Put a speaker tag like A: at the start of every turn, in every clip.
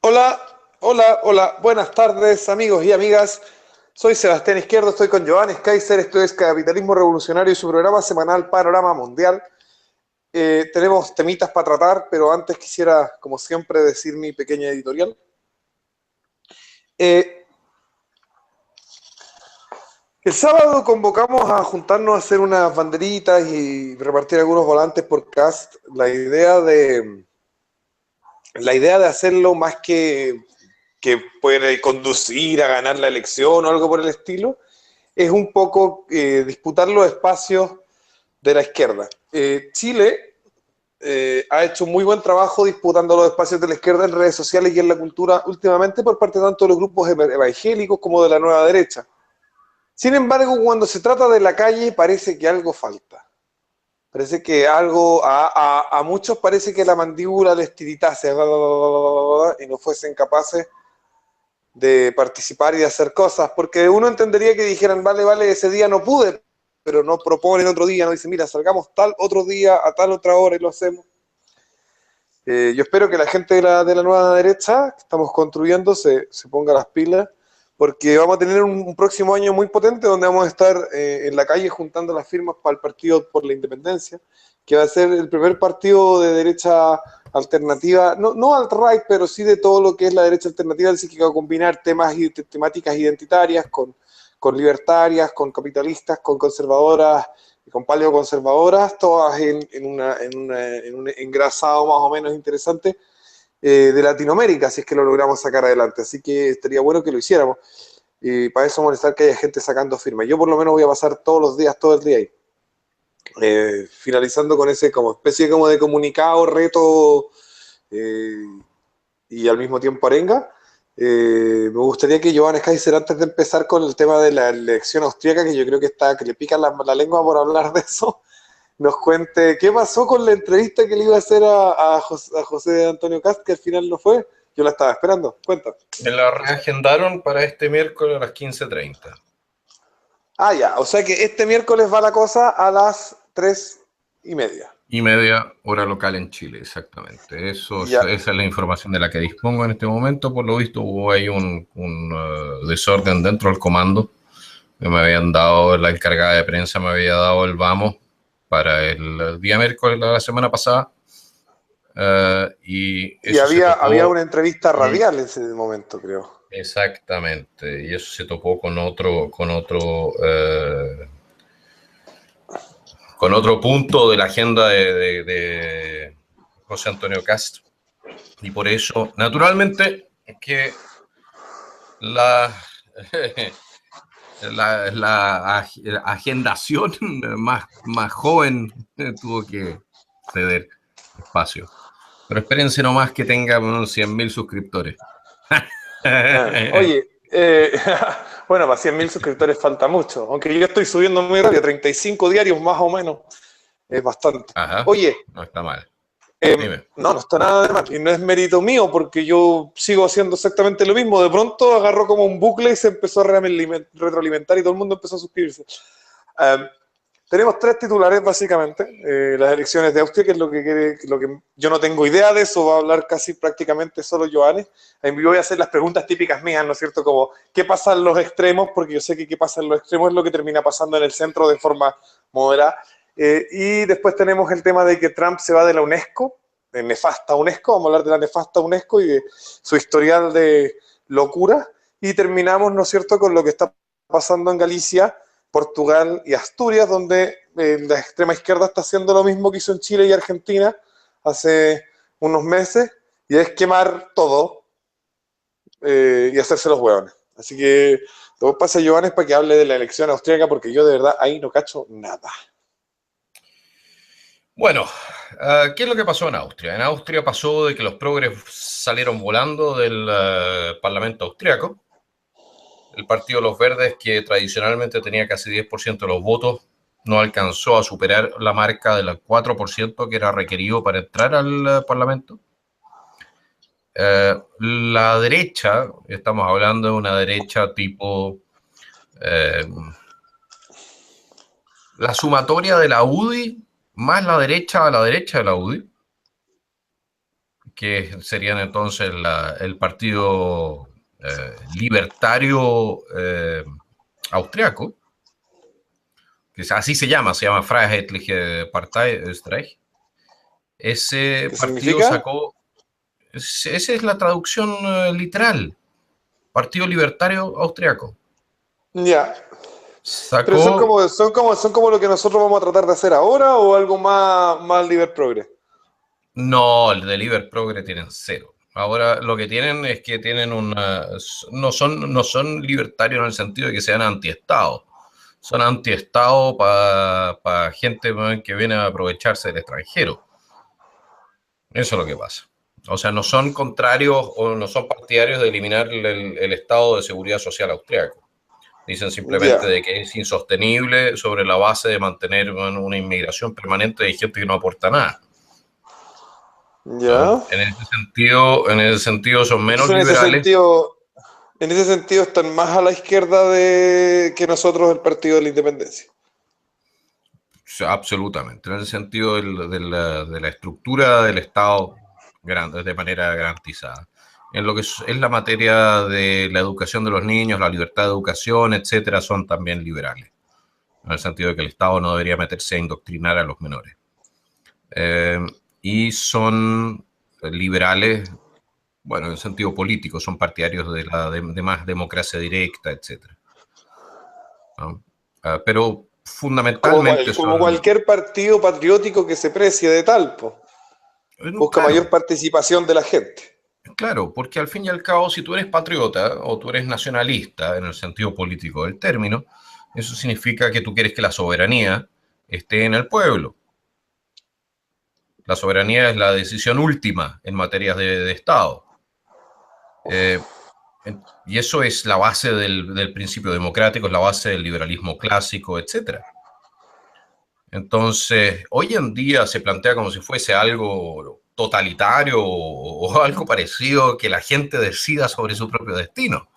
A: Hola, hola, hola, buenas tardes amigos y amigas. Soy Sebastián Izquierdo, estoy con Johannes Kaiser, esto es Capitalismo Revolucionario y su programa semanal Panorama Mundial. Tenemos temitas para tratar, pero antes quisiera, como siempre, decir mi pequeña editorial. Eh, el sábado convocamos a juntarnos a hacer unas banderitas y repartir algunos volantes por cast. La idea de hacerlo más que puede conducir a ganar la elección o algo por el estilo, es un poco disputar los espacios de la izquierda. Chile ha hecho un muy buen trabajo disputando los espacios de la izquierda en redes sociales y en la cultura últimamente por parte tanto de los grupos evangélicos como de la nueva derecha. Sin embargo, cuando se trata de la calle parece que algo falta. Parece que a muchos parece que la mandíbula les tiritase y no fuesen capaces de participar y de hacer cosas, porque uno entendería que dijeran, vale, vale, ese día no pude, pero no proponen otro día, no dicen, mira, salgamos tal otro día, a tal otra hora y lo hacemos. Yo espero que la gente de la nueva derecha que estamos construyendo se ponga las pilas, porque vamos a tener un próximo año muy potente donde vamos a estar en la calle juntando las firmas para el Partido por la Independencia, que va a ser el primer partido de derecha alternativa, no alt-right, pero sí de todo lo que es la derecha alternativa, es decir, que va a combinar temáticas identitarias con libertarias, con capitalistas, con conservadoras, con paleoconservadoras, todas en un engrasado más o menos interesante de Latinoamérica, si es que lo logramos sacar adelante. Así que estaría bueno que lo hiciéramos. Y para eso molestar que haya gente sacando firmas. Yo por lo menos voy a pasar todos los días, todo el día ahí. Finalizando con ese como especie como de comunicado, reto eh, y al mismo tiempo arenga. Me gustaría que Johannes Kaiser, antes de empezar con el tema de la elección austríaca, que yo creo que le pica la lengua por hablar de eso, nos cuente qué pasó con la entrevista que le iba a hacer a José Antonio Cast, que al final no fue. Yo la estaba esperando. Cuenta.
B: Me la reagendaron para este miércoles a las 15:30.
A: Ah, ya. O sea que este miércoles va la cosa a las 3:30.
B: Y media hora local en Chile, exactamente.
A: Ya.
B: Esa es la información de la que dispongo en este momento. Por lo visto hubo ahí un desorden dentro del comando. Me habían dado, la encargada de prensa me había dado el vamos para el día miércoles de la semana pasada. Y
A: Y
B: eso se
A: había
B: topó.
A: una entrevista radial en ese momento, creo.
B: Exactamente, y eso se topó con otro punto de la agenda de José Antonio Cast. Y por eso, naturalmente, es que la, la agendación más joven tuvo que ceder espacio. Pero espérense nomás que tenga unos 100.000 suscriptores.
A: Oye, bueno, para 100.000 suscriptores falta mucho, aunque yo estoy subiendo muy rápido, 35 diarios más o menos, es bastante.
B: Ajá,
A: Oye,
B: no está mal.
A: eh,
B: Dime.
A: no está nada de mal, y no es mérito mío, porque yo sigo haciendo exactamente lo mismo, de pronto agarró como un bucle y se empezó a retroalimentar y todo el mundo empezó a suscribirse. Um, Tenemos tres titulares, básicamente. Las elecciones de Austria, que es lo que yo no tengo idea de eso, va a hablar casi prácticamente solo Johannes. Yo voy a hacer las preguntas típicas mías, ¿no es cierto? Como, ¿qué pasa en los extremos? Porque yo sé que qué pasa en los extremos es lo que termina pasando en el centro de forma moderada. Y después tenemos el tema de que Trump se va de la UNESCO, de nefasta UNESCO, vamos a hablar de la nefasta UNESCO y de su historial de locura. Y terminamos, ¿no es cierto?, con lo que está pasando en Galicia, Portugal y Asturias, donde la extrema izquierda está haciendo lo mismo que hizo en Chile y Argentina hace unos meses, y es quemar todo y hacerse los hueones. Así que todo pasa a Giovanni para que hable de la elección austríaca, porque yo de verdad ahí no cacho nada.
B: Bueno, ¿qué es lo que pasó en Austria? En Austria pasó de que los progres salieron volando del Parlamento austriaco. El Partido de los Verdes, que tradicionalmente tenía casi 10% de los votos, no alcanzó a superar la marca del 4% que era requerido para entrar al Parlamento. La derecha, estamos hablando de una derecha tipo la sumatoria de la UDI más la derecha a la derecha de la UDI, que serían entonces el partido libertario austriaco, que así se llama Freiheitliche Partei Österreich. Ese
A: ¿Qué
B: partido
A: significa?
B: sacó, esa es la traducción literal, Partido Libertario Austriaco.
A: Ya. Pero
B: Sacó,
A: son como lo que nosotros vamos a tratar de hacer ahora o algo más Liber Progre.
B: no, el de Liber Progre tienen cero. Ahora lo que tienen es que tienen no son libertarios en el sentido de que sean antiestado. Son antiestado para gente que viene a aprovecharse del extranjero. Eso es lo que pasa. O sea, no son contrarios o no son partidarios de eliminar el estado de seguridad social austriaco. Dicen simplemente
A: Ya,
B: de que es insostenible sobre la base de mantener una inmigración permanente de gente que no aporta nada. ¿No?
A: ya.
B: En ese sentido son menos
A: Entonces
B: liberales.
A: en ese sentido están más a la izquierda que nosotros el Partido de la Independencia.
B: Absolutamente. En el sentido de la estructura del Estado de manera garantizada. En lo que es la materia de la educación de los niños, la libertad de educación, etcétera, son también liberales. En el sentido de que el Estado no debería meterse a indoctrinar a los menores. Y son liberales, bueno, en el sentido político, son partidarios de más democracia directa, etcétera, ¿no? Pero fundamentalmente
A: Como
B: son,
A: cualquier partido patriótico que se precie de tal, po. Busca mayor
B: claro,
A: participación de la gente.
B: claro, porque al fin y al cabo, si tú eres patriota o tú eres nacionalista en el sentido político del término, eso significa que tú quieres que la soberanía esté en el pueblo. La soberanía es la decisión última en materias de Estado. Eh, y eso es la base del principio democrático, es la base del liberalismo clásico, etcétera. Entonces, hoy en día se plantea como si fuese algo totalitario o algo parecido, que la gente decida sobre su propio destino.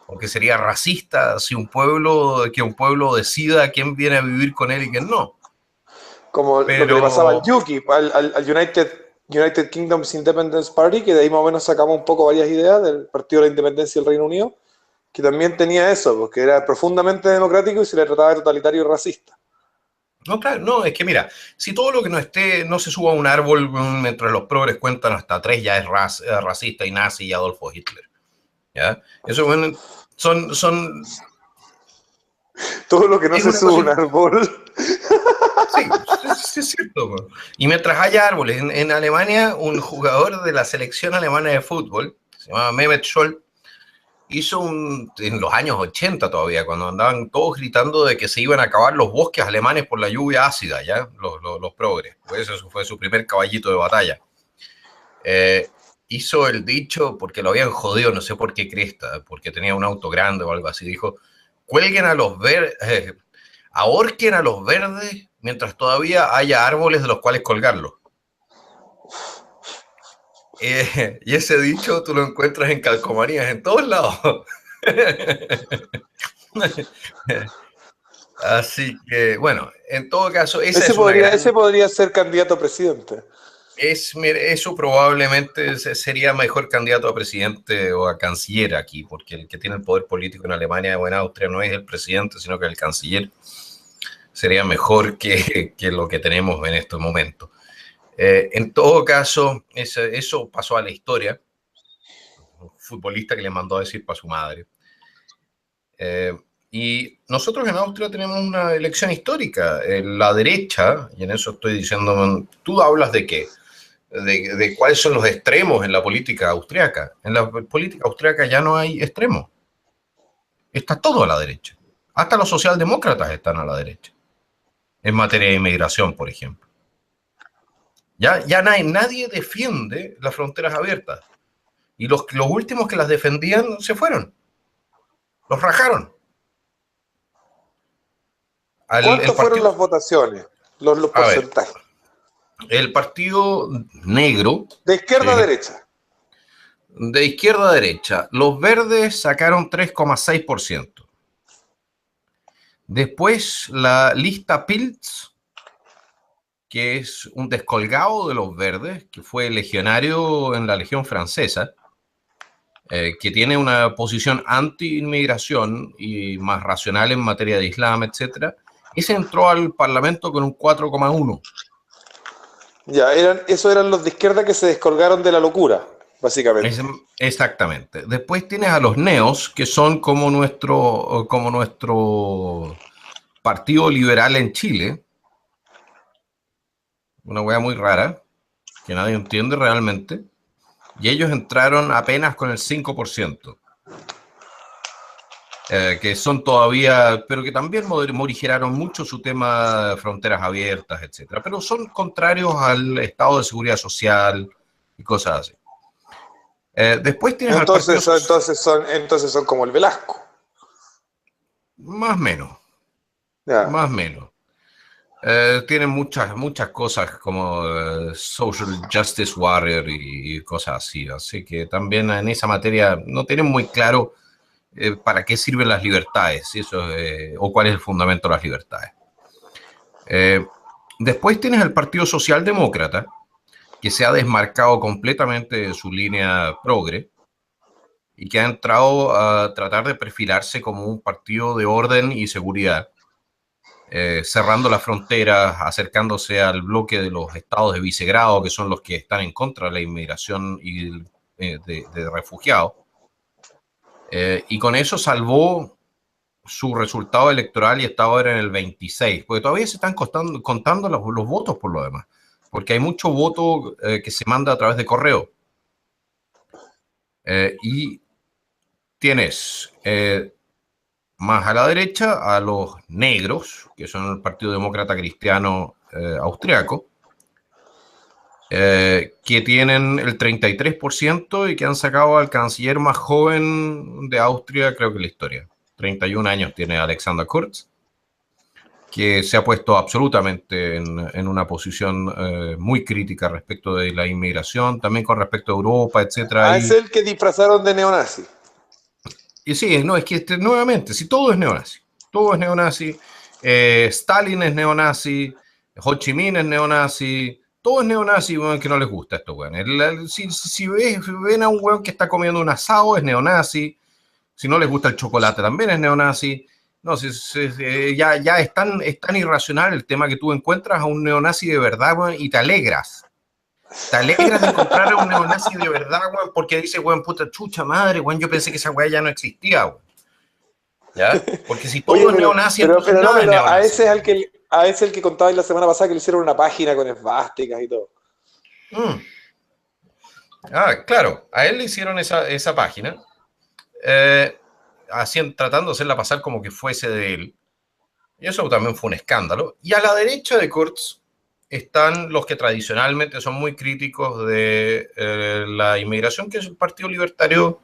B: Porque sería racista si que un pueblo decida quién viene a vivir con él y quién no.
A: Como lo que le pasaba al
B: Pero,
A: UKIP, al United Kingdom's Independence Party, que de ahí más o menos sacamos un poco varias ideas del Partido de la Independencia del Reino Unido, que también tenía eso, porque era profundamente democrático y se le trataba de totalitario y racista.
B: no, claro, no, es que mira, si todo lo que no esté, no se suba a un árbol mientras los progres cuentan hasta tres, ya es racista y nazi y Adolfo Hitler. ¿Ya? Eso, bueno, son,
A: Todo lo que no
B: es
A: se
B: una
A: sube a
B: cosa.
A: un árbol.
B: Sí, es cierto. Bro. Y mientras haya árboles, en Alemania, un jugador de la selección alemana de fútbol, se llama Mehmet Scholl, en los años 80 todavía, cuando andaban todos gritando de que se iban a acabar los bosques alemanes por la lluvia ácida, ¿ya? Los progres. Pues eso fue su primer caballito de batalla. Hizo el dicho, porque lo habían jodido, no sé por qué cresta, porque tenía un auto grande o algo así, dijo, cuelguen a los verdes, ahorquen a los verdes mientras todavía haya árboles de los cuales colgarlos. Y ese dicho tú lo encuentras en calcomanías en todos lados. Así que, bueno, en todo caso, esa es una
A: Ese
B: gran...
A: podría ser candidato a presidente.
B: Eso probablemente sería mejor candidato a presidente o a canciller aquí, porque el que tiene el poder político en Alemania o en Austria no es el presidente, sino que el canciller. Sería mejor que lo que tenemos en estos momentos. En todo caso, eso pasó a la historia. Un futbolista que le mandó a decir para su madre. Y nosotros en Austria tenemos una elección histórica. La derecha, y en eso estoy diciendo, ¿tú hablas de qué? De cuáles son los extremos en la política austriaca. En la política austriaca ya no hay extremos. Está todo a la derecha. Hasta los socialdemócratas están a la derecha. En materia de inmigración, por ejemplo. Ya nadie defiende las fronteras abiertas. Y los últimos que las defendían se fueron. Los rajaron. El
A: ¿Cuántas fueron
B: partido,
A: las votaciones? Los
B: a ver,
A: porcentajes.
B: el partido negro,
A: De izquierda a
B: ¿sí?
A: derecha.
B: De izquierda a derecha, los verdes sacaron 3,6%. Después la lista Pilz, que es un descolgado de los verdes, que fue legionario en la Legión Francesa, que tiene una posición anti-inmigración y más racional en materia de Islam, etcétera. Ese entró al Parlamento con un 4,1.
A: Ya, esos eran los de izquierda que se descolgaron de la locura, básicamente.
B: Exactamente. Después tienes a los neos, que son como nuestro partido liberal en Chile. Una wea muy rara, que nadie entiende realmente. Y ellos entraron apenas con el 5%. Que son todavía, pero que también morigeraron mucho su tema de fronteras abiertas, etcétera. Pero son contrarios al estado de seguridad social y cosas así. Después tienes al partido...
A: Entonces son como el Velasco.
B: Más o menos.
A: Ya.
B: Más o menos. Tienen muchas cosas como social justice warrior y cosas así. Así que también en esa materia no tienen muy claro para qué sirven las libertades o cuál es el fundamento de las libertades. Después tienes el Partido Socialdemócrata, que se ha desmarcado completamente de su línea progre y que ha entrado a tratar de perfilarse como un partido de orden y seguridad, cerrando las fronteras, acercándose al bloque de los estados de vicegrado, que son los que están en contra de la inmigración y de refugiados. Y con eso salvó su resultado electoral y está ahora en el 26, porque todavía se están contando los votos por lo demás, porque hay mucho voto que se manda a través de correo. Y tienes más a la derecha a los negros, que son el Partido Demócrata Cristiano Austriaco, que tienen el 33% y que han sacado al canciller más joven de Austria, creo que en la historia. 31 años tiene Alexander Kurz, que se ha puesto absolutamente en una posición muy crítica respecto de la inmigración, también con respecto a Europa, etcétera.
A: Es el que disfrazaron de neonazi.
B: Y sí, no, es que nuevamente, si todo es neonazi, todo es neonazi, Stalin es neonazi, Ho Chi Minh es neonazi, todo es neonazi, bueno, que no les gusta esto, weón. Si ven a un weón que está comiendo un asado, es neonazi. Si no les gusta el chocolate, también es neonazi. No, ya es tan irracional el tema que tú encuentras a un neonazi de verdad, weón, y te alegras. Te alegras de encontrar a un neonazi de verdad, weón, porque dice, weón, puta chucha madre, weón, yo pensé que esa weá ya no existía, weón. ¿Ya? Porque si todo es neonazi, entonces nada es neonazi.
A: A ese es el que contabais la semana pasada que le hicieron una página con esvásticas y todo.
B: Claro, a él le hicieron esa página, tratando de hacerla pasar como que fuese de él. Y eso también fue un escándalo. Y a la derecha de Kurz están los que tradicionalmente son muy críticos de la inmigración, que es el Partido Libertario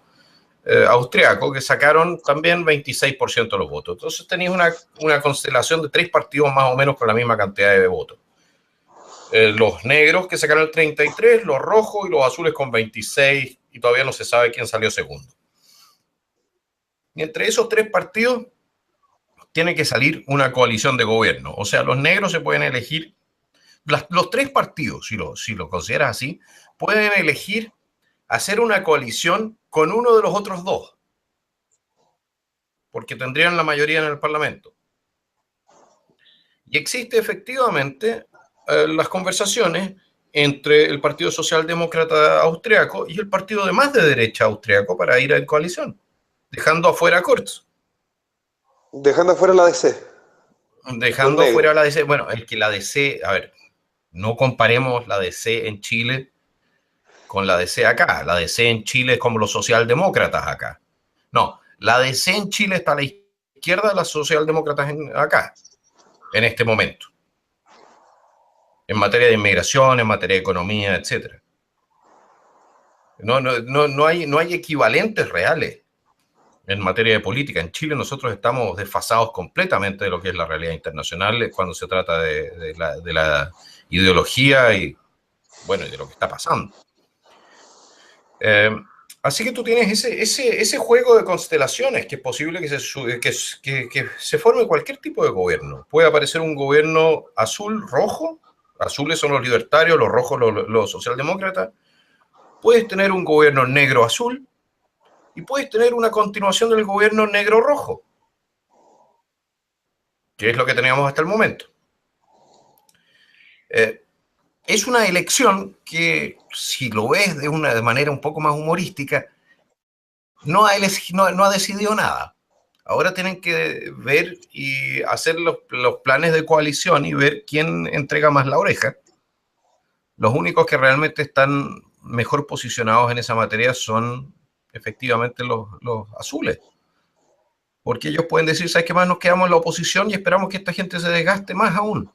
B: Austriaco, que sacaron también 26% de los votos. Entonces tenéis una constelación de 3 partidos más o menos con la misma cantidad de votos. Los negros que sacaron el 33, los rojos y los azules con 26, y todavía no se sabe quién salió segundo. Y entre esos 3 partidos tiene que salir una coalición de gobierno. O sea, los negros se pueden elegir, los 3 partidos, si lo consideras así, pueden elegir hacer una coalición con uno de los otros 2, porque tendrían la mayoría en el Parlamento. Y existe efectivamente las conversaciones entre el Partido Socialdemócrata Austriaco y el partido de más de derecha austriaco para ir en coalición, dejando afuera a Kurz.
A: Dejando afuera la DC.
B: Dejando afuera la DC. Bueno, es que la DC, a ver, no comparemos la DC en Chile con la DC acá. La DC en Chile es como los socialdemócratas acá. No, la DC en Chile está a la izquierda de las socialdemócratas acá, en este momento. En materia de inmigración, en materia de economía, etc. No hay equivalentes reales en materia de política. En Chile nosotros estamos desfasados completamente de lo que es la realidad internacional cuando se trata de la ideología y, bueno, de lo que está pasando. Así que tú tienes ese juego de constelaciones que es posible que se forme cualquier tipo de gobierno. Puede aparecer un gobierno azul, rojo, azules son los libertarios, los rojos los socialdemócratas, puedes tener un gobierno negro-azul y puedes tener una continuación del gobierno negro-rojo, que es lo que teníamos hasta el momento. Es una elección que, si lo ves de manera un poco más humorística, no ha decidido nada. Ahora tienen que ver y hacer los planes de coalición y ver quién entrega más la oreja. Los únicos que realmente están mejor posicionados en esa materia son efectivamente los azules. Porque ellos pueden decir, ¿sabes qué más? Nos quedamos en la oposición y esperamos que esta gente se desgaste más aún,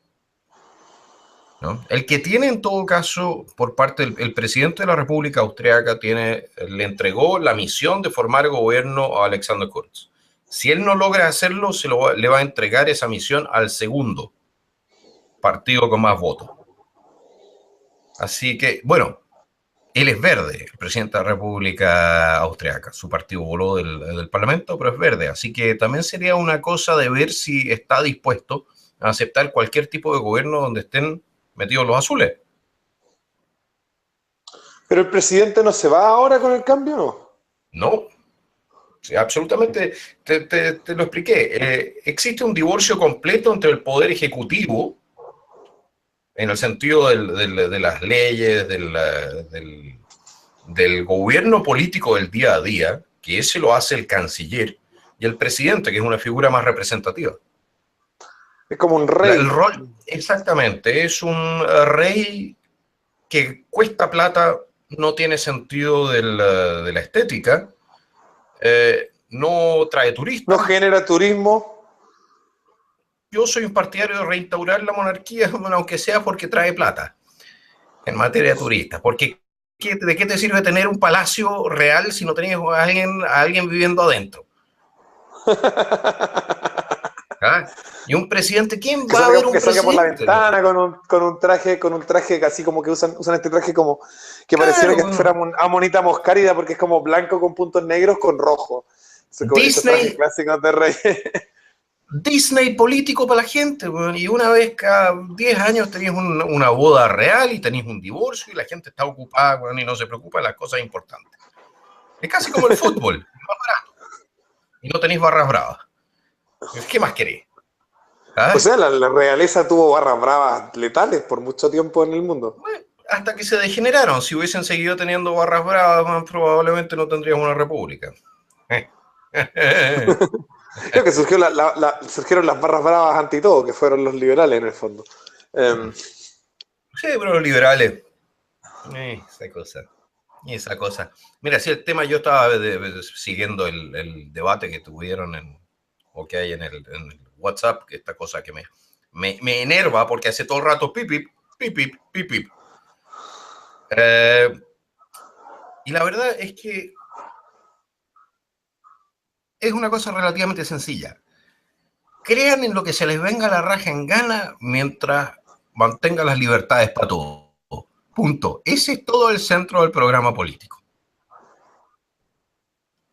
B: ¿no? El que tiene, en todo caso, por parte del presidente de la República Austriaca, le entregó la misión de formar gobierno a Alexander Kurz. Si él no logra hacerlo, le va a entregar esa misión al segundo partido con más votos. Así que, bueno, él es verde, el presidente de la República Austriaca. Su partido voló del Parlamento, pero es verde. Así que también sería una cosa de ver si está dispuesto a aceptar cualquier tipo de gobierno donde estén metidos los azules.
A: ¿Pero el presidente no se va ahora con el cambio, no?
B: No, sí, absolutamente, te lo expliqué. Existe un divorcio completo entre el poder ejecutivo, en el sentido de las leyes, del gobierno político del día a día, que ese lo hace el canciller, y el presidente, que es una figura más representativa.
A: Es como un rey.
B: El rol, exactamente, es un rey que cuesta plata, no tiene sentido de la estética, no trae turistas.
A: No genera turismo.
B: Yo soy un partidario de reinstaurar la monarquía, aunque sea porque trae plata en materia de turistas. Porque ¿de qué te sirve tener un palacio real si no tenías a alguien viviendo adentro? ¿Ah? Y un presidente, ¿quién va a ver un presidente?
A: Que salga por la ventana con un traje así como que usan este traje como que pareciera que fuera a Monita Moscárida, porque es como blanco con puntos negros con rojo.
B: Disney,
A: clásicos de rey.
B: Disney político para la gente, y una vez cada 10 años tenías una boda real y tenías un divorcio y la gente está ocupada, y no se preocupa de las cosas importantes. Es casi como el fútbol, más barato. Y no tenéis barras bravas. ¿Qué más querés?
A: ¿Ah? O sea, la realeza tuvo barras bravas letales por mucho tiempo en el mundo.
B: Bueno, hasta que se degeneraron. Si hubiesen seguido teniendo barras bravas, probablemente no tendríamos una república.
A: Creo que surgieron las barras bravas anti todo, que fueron los liberales en el fondo.
B: Sí, pero los liberales. Esa cosa. Mira, si el tema, yo estaba siguiendo el debate que tuvieron o que hay en el WhatsApp, que esta cosa que me enerva porque hace todo el rato pipip, pipip, pipip. Y la verdad es que es una cosa relativamente sencilla. Crean en lo que se les venga la raja en gana mientras mantengan las libertades para todos. Punto. Ese es todo el centro del programa político.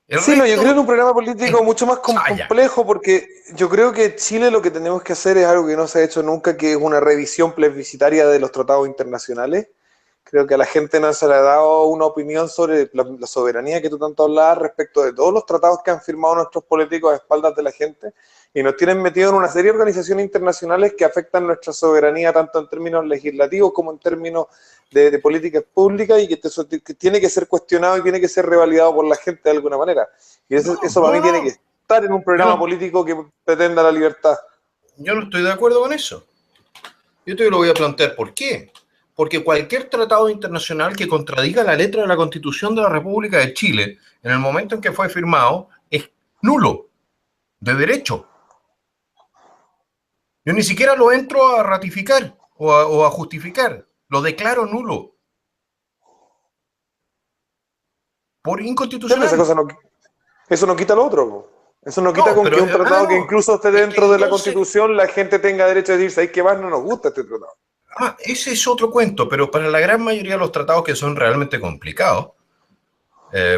A: Sí, no, yo creo que es un programa político mucho más complejo, porque yo creo que Chile lo que tenemos que hacer es algo que no se ha hecho nunca, que es una revisión plebiscitaria de los tratados internacionales. Creo que a la gente no se le ha dado una opinión sobre la soberanía que tú tanto hablabas respecto de todos los tratados que han firmado nuestros políticos a espaldas de la gente, y nos tienen metidos en una serie de organizaciones internacionales que afectan nuestra soberanía tanto en términos legislativos como en términos de políticas públicas, y que tiene que ser cuestionado y tiene que ser revalidado por la gente de alguna manera. Y eso para mí tiene que estar en un programa político que pretenda la libertad.
B: Yo no estoy de acuerdo con eso. Yo te lo voy a plantear por qué. Porque cualquier tratado internacional que contradiga la letra de la Constitución de la República de Chile en el momento en que fue firmado es nulo, de derecho. Yo ni siquiera lo entro a ratificar o a justificar. Lo declaro nulo. Por inconstitucional.
A: Eso no quita lo otro. Eso no quita con que un tratado que incluso esté dentro de la Constitución, la gente tenga derecho a decir, ¿sabes qué más? No nos gusta este tratado.
B: Ese es otro cuento, pero para la gran mayoría de los tratados que son realmente complicados,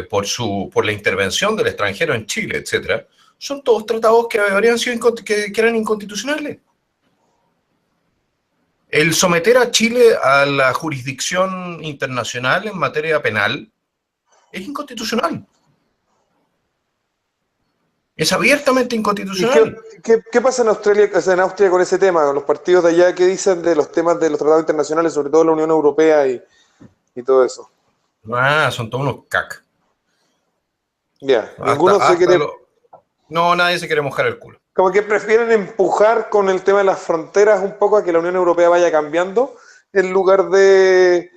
B: por la intervención del extranjero en Chile, etcétera, son todos tratados que habrían sido que eran inconstitucionales. El someter a Chile a la jurisdicción internacional en materia penal es inconstitucional. Es abiertamente
A: ¿Y
B: inconstitucional.
A: qué pasa en Australia, o sea, en Austria con ese tema? Con los partidos de allá, ¿qué dicen de los temas de los tratados internacionales, sobre todo la Unión Europea y todo eso?
B: Ah, son todos unos cac.
A: Ya,
B: Hasta,
A: ninguno se
B: hasta
A: quiere,
B: lo... No, nadie se quiere mojar el culo.
A: como que prefieren empujar con el tema de las fronteras un poco a que la Unión Europea vaya cambiando, en lugar de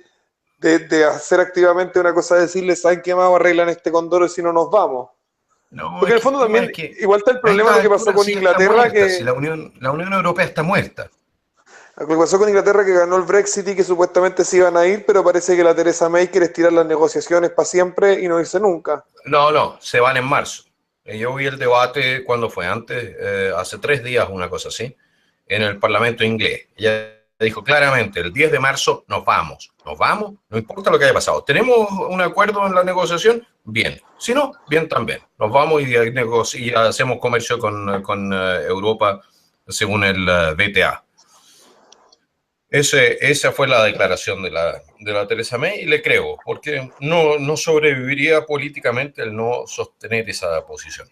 A: hacer activamente una cosa, de decirles, ¿saben qué más? Arreglan este condoro y si no nos vamos.
B: No,
A: Porque
B: es
A: en el
B: que el
A: fondo
B: tema
A: también,
B: es que
A: igual está el
B: a
A: problema
B: esta
A: de lo que pasó
B: altura
A: con
B: sí está
A: Inglaterra,
B: muerta. Si
A: que
B: la Unión Europea está muerta.
A: lo que pasó con Inglaterra, que ganó el Brexit y que supuestamente se iban a ir, pero parece que la Theresa May quiere estirar las negociaciones para siempre y no irse nunca.
B: No, se van en marzo. Yo vi el debate cuando fue antes, hace 3 días, una cosa así, en el Parlamento inglés. Ella dijo claramente, el 10 de marzo nos vamos, no importa lo que haya pasado. ¿Tenemos un acuerdo en la negociación? Bien. Si no, bien también. Nos vamos y hacemos comercio con Europa según el BTA. Esa fue la declaración de la Theresa May y le creo, porque no sobreviviría políticamente el no sostener esa posición.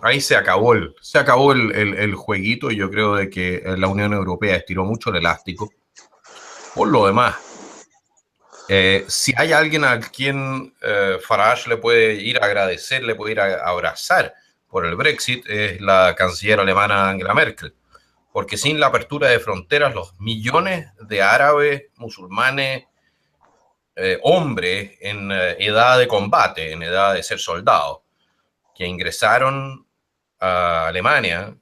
B: Ahí se acabó el jueguito y yo creo de que la Unión Europea estiró mucho el elástico. Por lo demás, si hay alguien a quien Farage le puede ir a agradecer, le puede ir a abrazar por el Brexit, es la canciller alemana Angela Merkel. Porque sin la apertura de fronteras, los millones de árabes, musulmanes, hombres en edad de combate, en edad de ser soldados, que ingresaron a Alemania,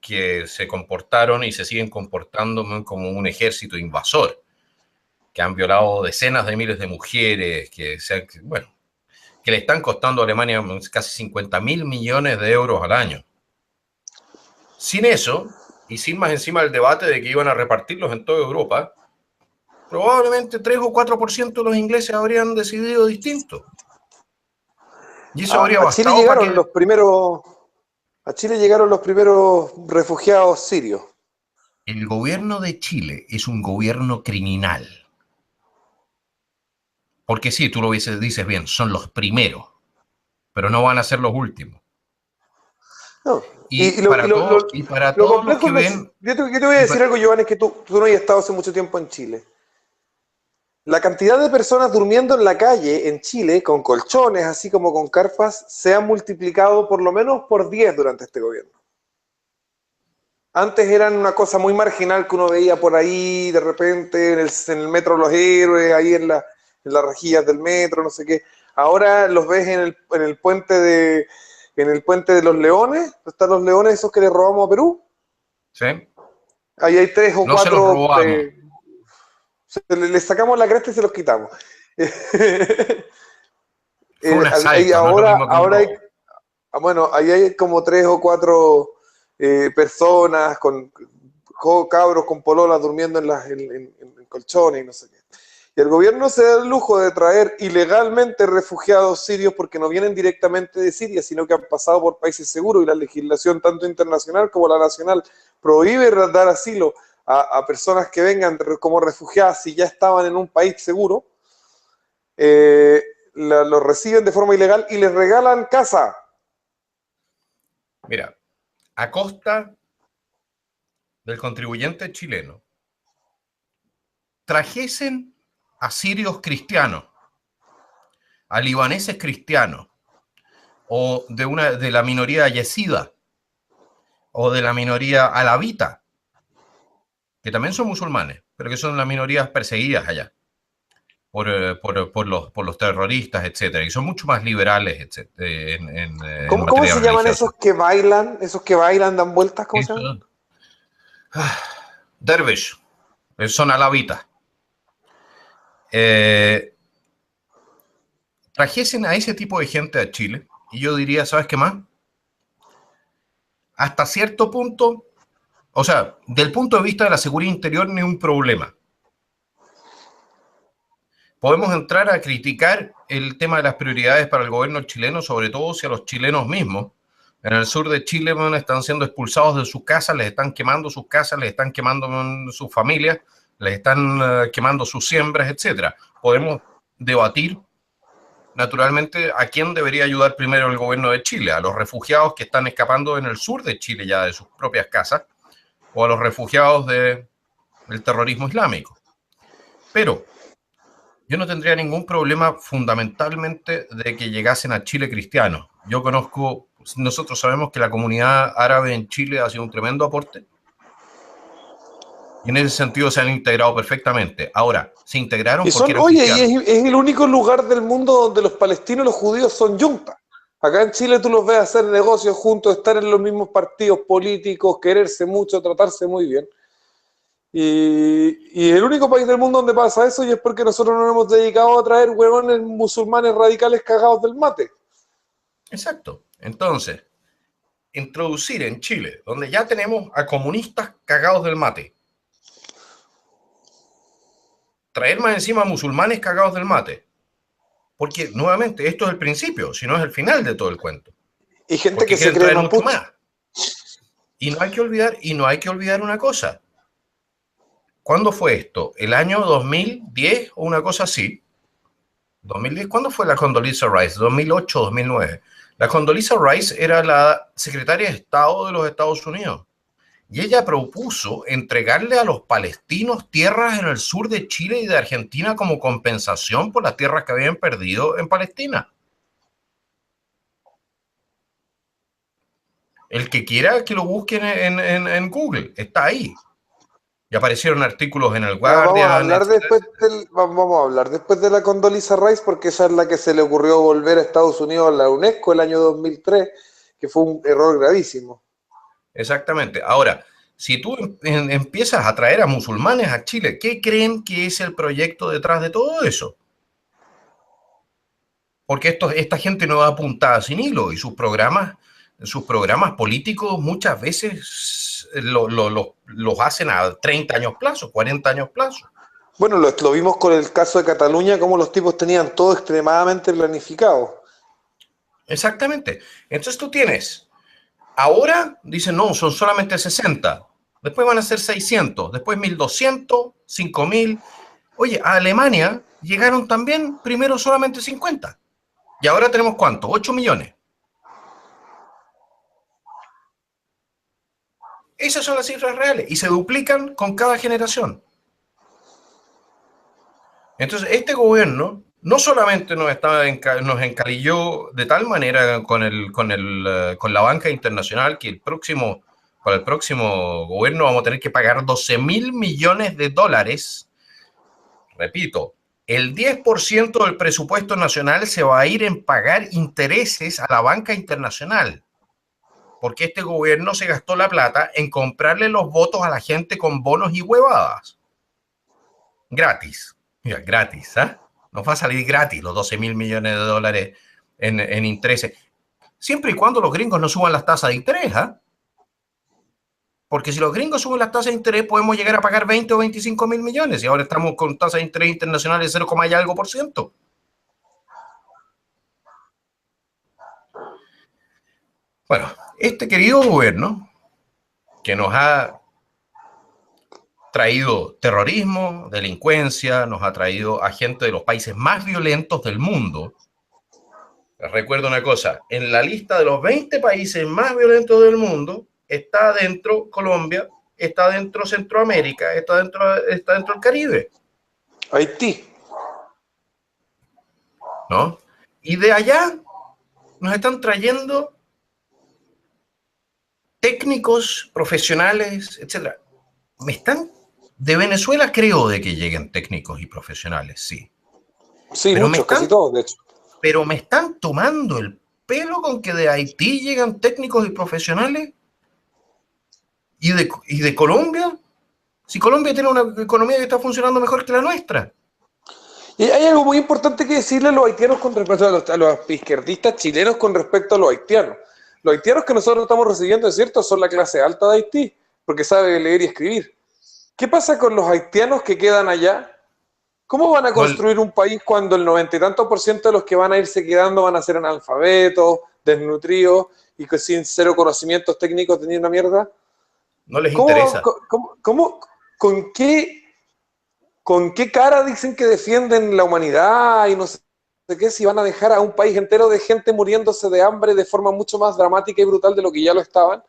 B: que se comportaron y se siguen comportando como un ejército invasor, que han violado decenas de miles de mujeres, que le están costando a Alemania casi 50.000 millones de euros al año. Sin eso, y sin más encima el debate de que iban a repartirlos en toda Europa, probablemente 3 o 4% de los ingleses habrían decidido distinto. Y eso habría
A: A Chile
B: bastado para
A: llegaron
B: que...
A: los primeros, a Chile llegaron los primeros refugiados sirios.
B: El gobierno de Chile es un gobierno criminal. Porque sí, tú lo dices bien, son los primeros, pero no van a ser los últimos.
A: No.
B: Y para
A: Lo
B: todos los
A: complejo
B: que
A: no es.
B: ven...
A: Yo te voy a decir algo, Giovanni, es que tú no has estado hace mucho tiempo en Chile. La cantidad de personas durmiendo en la calle en Chile, con colchones, así como con carpas, se ha multiplicado por lo menos por 10 durante este gobierno. Antes eran una cosa muy marginal que uno veía por ahí, de repente, en el Metro Los Héroes, ahí en las rejillas del metro, no sé qué. Ahora los ves en el puente de los Leones, están los leones esos que le robamos a Perú.
B: ¿Sí?
A: Ahí hay tres o
B: No se los
A: cuatro,
B: robamos.
A: le sacamos la cresta y se los quitamos.
B: Fue un
A: Ahí
B: asalto, no es lo
A: ahora,
B: mismo que un
A: ahora hay,
B: robo.
A: bueno, ahí hay como tres o cuatro personas con cabros con pololas durmiendo en colchones y no sé qué. Y el gobierno se da el lujo de traer ilegalmente refugiados sirios porque no vienen directamente de Siria, sino que han pasado por países seguros y la legislación tanto internacional como la nacional prohíbe dar asilo a personas que vengan como refugiadas si ya estaban en un país seguro. Los reciben de forma ilegal y les regalan casa.
B: Mira, a costa del contribuyente chileno, trajesen a sirios cristianos, a libaneses cristianos, o de la minoría yezida, o de la minoría alawita, que también son musulmanes, pero que son las minorías perseguidas allá por los terroristas, etcétera, y son mucho más liberales, etcétera, en
A: ¿Cómo
B: materia
A: se llaman
B: religiosa.
A: esos que bailan, dan vueltas? ¿Cómo se llaman?
B: Eso, dervish, son alawitas. Trajesen a ese tipo de gente a Chile, y yo diría, ¿sabes qué más? Hasta cierto punto, o sea, del punto de vista de la seguridad interior, ni un problema. Podemos entrar a criticar el tema de las prioridades para el gobierno chileno, sobre todo si a los chilenos mismos En el sur de Chile, bueno, están siendo expulsados de sus casas, les están quemando sus casas, les están quemando sus familias, les están quemando sus siembras, etcétera. Podemos debatir, naturalmente, a quién debería ayudar primero el gobierno de Chile, a los refugiados que están escapando en el sur de Chile ya de sus propias casas, o a los refugiados del terrorismo islámico. Pero yo no tendría ningún problema fundamentalmente de que llegasen a Chile cristianos. Yo conozco, nosotros sabemos que la comunidad árabe en Chile ha sido un tremendo aporte y en ese sentido se han integrado perfectamente. Ahora, se integraron
A: Y
B: porque
A: son,
B: eran
A: oye,
B: cristianos.
A: es el único lugar del mundo donde los palestinos y los judíos son yuntas. Acá en Chile tú los ves hacer negocios juntos, estar en los mismos partidos políticos, quererse mucho, tratarse muy bien. Y el único país del mundo donde pasa eso, y es porque nosotros nos hemos dedicado a traer huevones musulmanes radicales cagados del mate.
B: Exacto. Entonces, introducir en Chile, donde ya tenemos a comunistas cagados del mate, traer más encima a musulmanes cagados del mate, porque nuevamente esto es el principio, si no es el final de todo el cuento.
A: Y gente
B: Porque
A: que se
B: quieren
A: cree
B: traer mucho
A: mapuche.
B: más. Y no hay que olvidar una cosa. ¿Cuándo fue esto? ¿El año 2010 o una cosa así? 2010, ¿cuándo fue la Condoleezza Rice? 2008, 2009. La Condoleezza Rice era la secretaria de Estado de los Estados Unidos. Y ella propuso entregarle a los palestinos tierras en el sur de Chile y de Argentina como compensación por las tierras que habían perdido en Palestina. El que quiera que lo busquen en Google, está ahí. Y aparecieron artículos en el
A: Bueno,
B: Guardian, etcétera.
A: vamos a hablar después de la Condoleezza Rice, porque esa es la que se le ocurrió volver a Estados Unidos a la UNESCO el año 2003, que fue un error gravísimo.
B: Exactamente. Ahora, si tú empiezas a traer a musulmanes a Chile, ¿qué creen que es el proyecto detrás de todo eso? Porque esta gente no va apuntada sin hilo y sus programas políticos muchas veces los hacen a 30 años plazo, 40 años plazo.
A: Bueno, lo vimos con el caso de Cataluña, cómo los tipos tenían todo extremadamente planificado.
B: Exactamente. Entonces tú tienes, ahora dicen, no, son solamente 60, después van a ser 600, después 1200, 5000. Oye, a Alemania llegaron también primero solamente 50. ¿Y ahora tenemos cuánto? 8 millones. Esas son las cifras reales y se duplican con cada generación. Entonces, este gobierno no solamente nos encalilló de tal manera con la banca internacional que para el próximo gobierno vamos a tener que pagar 12.000 millones de dólares. Repito, el 10% del presupuesto nacional se va a ir en pagar intereses a la banca internacional, porque este gobierno se gastó la plata en comprarle los votos a la gente con bonos y huevadas. Gratis. Mira, gratis, ¿eh? Nos va a salir gratis los 12.000 millones de dólares en intereses. Siempre y cuando los gringos no suban las tasas de interés, ¿eh? Porque si los gringos suben las tasas de interés, podemos llegar a pagar 20 o 25 mil millones. Y ahora estamos con tasas de interés internacionales de 0, y algo por ciento. Bueno, este querido gobierno que nos ha traído terrorismo, delincuencia, nos ha traído a gente de los países más violentos del mundo. Les recuerdo una cosa, en la lista de los 20 países más violentos del mundo está dentro Colombia, está dentro Centroamérica, está dentro el Caribe.
A: Haití.
B: ¿No? Y de allá nos están trayendo técnicos, profesionales, etcétera. De Venezuela creo de que lleguen técnicos y profesionales, sí.
A: Sí, pero muchos, casi todos, de hecho.
B: Pero me están tomando el pelo con que de Haití llegan técnicos y profesionales. ¿Y de Colombia? Si Colombia tiene una economía que está funcionando mejor que la nuestra.
A: Y hay algo muy importante que decirle a los haitianos con respecto a los izquierdistas chilenos con respecto a los haitianos. Los haitianos que nosotros estamos recibiendo, es cierto, son la clase alta de Haití, porque sabe leer y escribir. ¿Qué pasa con los haitianos que quedan allá? ¿Cómo van a construir un país cuando el 90 y tanto % de los que van a irse quedando van a ser analfabetos, desnutridos y que sin cero conocimientos técnicos tenían una mierda.
B: No les interesa.
A: ¿Con qué cara dicen que defienden la humanidad y no sé qué, si van a dejar a un país entero de gente muriéndose de hambre de forma mucho más dramática y brutal de lo que ya lo estaban?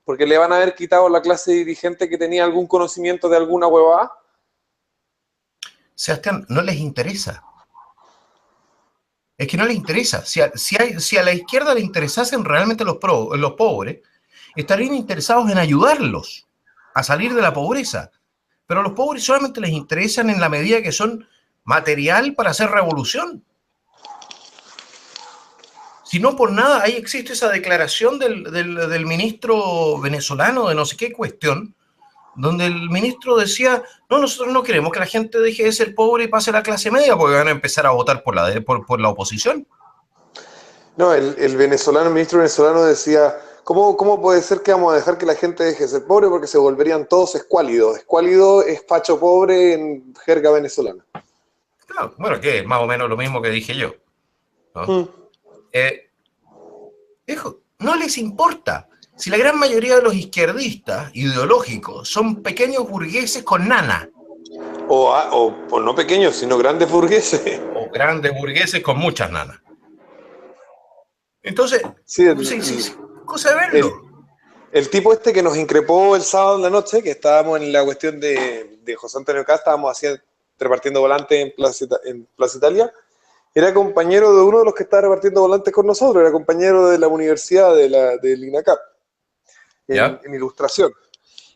A: Porque le van a haber quitado la clase dirigente que tenía algún conocimiento de alguna huevada.
B: Sebastián, no les interesa. Es que no les interesa. Si a la izquierda le interesasen realmente los pobres, estarían interesados en ayudarlos a salir de la pobreza. Pero a los pobres solamente les interesan en la medida que son material para hacer revolución. Si no por nada, ahí existe esa declaración del ministro venezolano de no sé qué cuestión, donde el ministro decía, no, nosotros no queremos que la gente deje de ser pobre y pase a la clase media porque van a empezar a votar por la oposición.
A: No, el ministro venezolano decía, ¿cómo puede ser que vamos a dejar que la gente deje de ser pobre? Porque se volverían todos escuálidos. Escuálido es facho pobre en jerga venezolana.
B: Claro, bueno, que es más o menos lo mismo que dije yo, ¿no? No les importa. Si la gran mayoría de los izquierdistas ideológicos son pequeños burgueses con nana.
A: O no pequeños, sino grandes burgueses.
B: O grandes burgueses con muchas nanas. Entonces,
A: sí,
B: cosa de verlo.
A: El tipo este que nos increpó el sábado en la noche, que estábamos en la cuestión de José Antonio Caz, estábamos repartiendo volantes en Plaza Italia, era compañero de uno de los que estaba repartiendo volantes con nosotros, era compañero de la universidad del INACAP, en ilustración.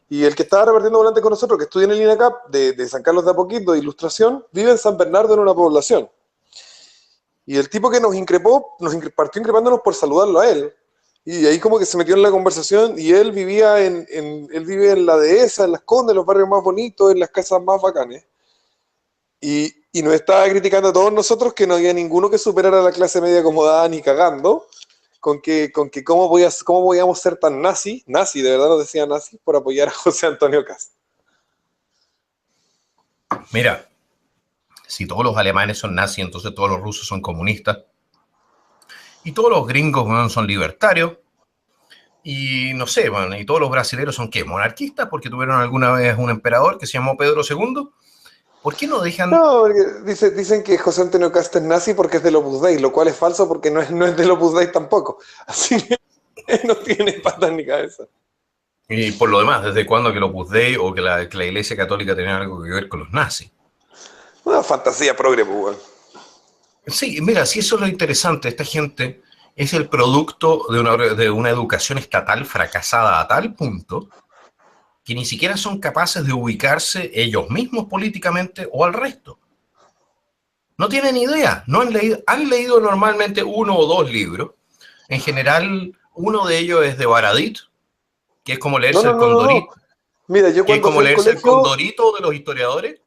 A: Y el que estaba repartiendo volantes con nosotros, que estudia en el INACAP, de San Carlos de Apoquindo, de ilustración, vive en San Bernardo, en una población. Y el tipo que nos increpó, partió increpándonos por saludarlo a él. Y ahí como que se metió en la conversación, y él vive en la dehesa, en Las Condes, en los barrios más bonitos, en las casas más bacanes. Y nos estaba criticando a todos nosotros que no había ninguno que superara la clase media acomodada ni cagando, con que cómo podíamos ser tan nazi, de verdad nos decía nazi, por apoyar a José Antonio Caz.
B: Mira, si todos los alemanes son nazis, entonces todos los rusos son comunistas, y todos los gringos, bueno, son libertarios, y no sé, bueno, y todos los brasileños son ¿qué? Monarquistas, porque tuvieron alguna vez un emperador que se llamó Pedro II. ¿Por qué no dejan...?
A: No, porque dicen que José Antonio Caz es nazi porque es del Opus Dei, lo cual es falso porque no es del Opus Dei tampoco. Así que no tiene patas ni cabeza.
B: Y por lo demás, ¿desde cuándo que el Opus Dei o que la Iglesia Católica tenía algo que ver con los nazis?
A: Una fantasía progre, pues.
B: Sí, mira, si eso es lo interesante, esta gente es el producto de una educación estatal fracasada a tal punto que ni siquiera son capaces de ubicarse ellos mismos políticamente o al resto. No tienen idea, no han leído normalmente uno o dos libros. En general, uno de ellos es de Baradit, que es como leerse el Condorito.
A: No. Mira, yo
B: que es como leerse el Condorito de los historiadores.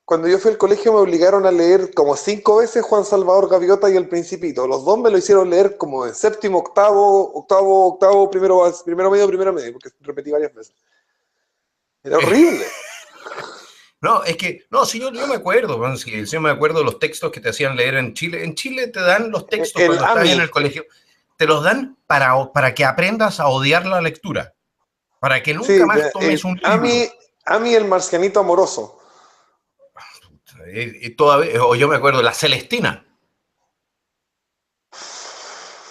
A: Cuando yo fui al colegio me obligaron a leer como 5 veces Juan Salvador Gaviota y El Principito. Los dos me lo hicieron leer como en séptimo, octavo, primero medio, porque repetí varias veces. Era horrible.
B: No, es que, no, si yo me acuerdo, bueno, si yo me acuerdo de los textos que te hacían leer en Chile. En Chile te dan los textos cuando estás en el colegio. Te los dan para que aprendas a odiar la lectura. Para que nunca más tomes un libro.
A: A mí el marcianito amoroso.
B: O yo me acuerdo, La Celestina.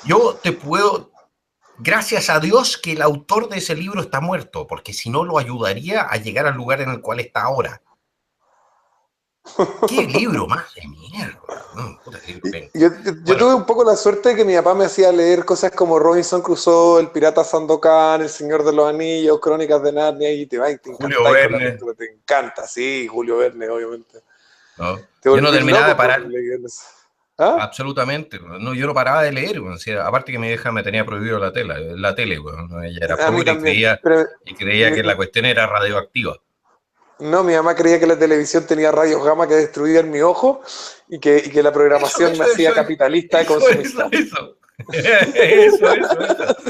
B: Yo te puedo... Gracias a Dios que el autor de ese libro está muerto, porque si no lo ayudaría a llegar al lugar en el cual está ahora. ¡Qué libro más de mierda! No, puta,
A: yo tuve un poco la suerte de que mi papá me hacía leer cosas como Robinson Crusoe, El Pirata Sandokan, El Señor de los Anillos, Crónicas de Narnia, y te
B: Julio Verne.
A: Te encanta, sí, Julio Verne, obviamente.
B: No, yo no terminaba de parar.
A: ¿Ah?
B: Absolutamente. No, yo no paraba de leer. O sea, aparte que mi hija me tenía prohibido la tele. Bueno, ella era pobre y creía que la cuestión era radioactiva.
A: No, mi mamá creía que la televisión tenía rayos gamma que destruían mi ojo y que la programación me hacía capitalista de consumista.
B: Eso.